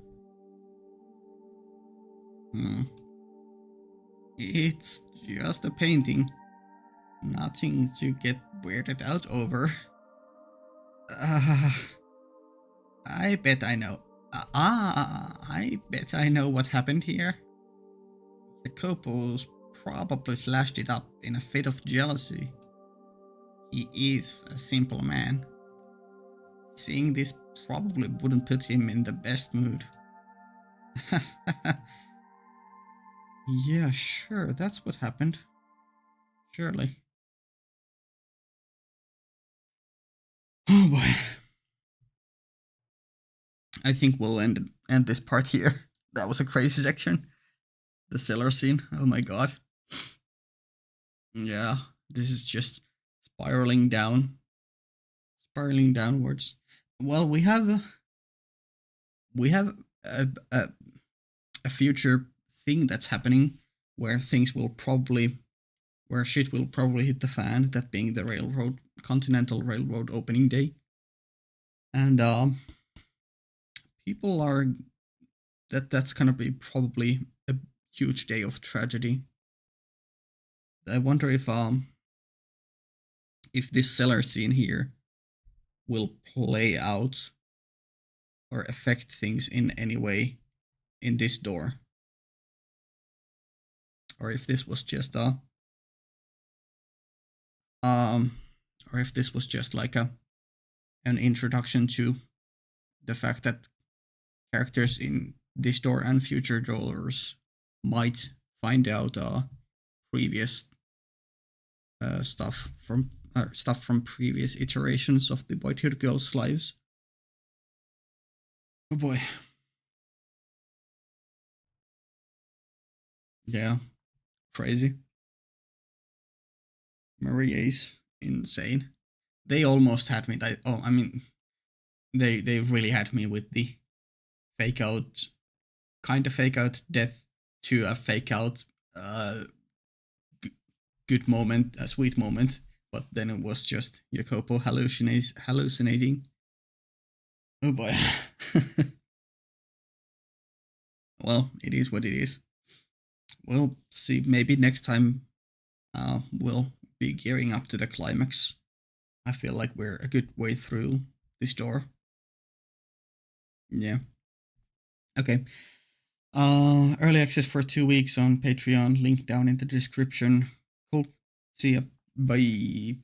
It's just a painting. Nothing to get weirded out over. I bet I know. I bet I know what happened here. The couples probably slashed it up in a fit of jealousy. He is a simple man. Seeing this probably wouldn't put him in the best mood. Yeah, sure, that's what happened. Surely. Oh boy. I think we'll end this part here. That was a crazy section. The cellar scene. Oh my god. Yeah, this is just spiraling downwards. Well, we have a future thing that's happening where things will probably where shit will probably hit the fan. That being the Continental Railroad opening day, and people are that's gonna be probably a huge day of tragedy. I wonder if this cellar scene here will play out or affect things in any way in this door, or if this was just a um, or if this was just like an introduction to the fact that characters in this door and future doors might find out previous stuff from previous iterations of the Boyhood Girls' lives. Oh boy. Yeah, crazy. Marie is insane. They almost had me. I mean, they really had me with the fake out, kind of fake out death to a fake out good moment, a sweet moment. But then it was just Jacopo hallucinating. Oh boy. Well, it is what it is. We'll see. Maybe next time we'll be gearing up to the climax. I feel like we're a good way through this door. Yeah. Okay. Early access for 2 weeks on Patreon. Link down in the description. Cool. See ya. Bye.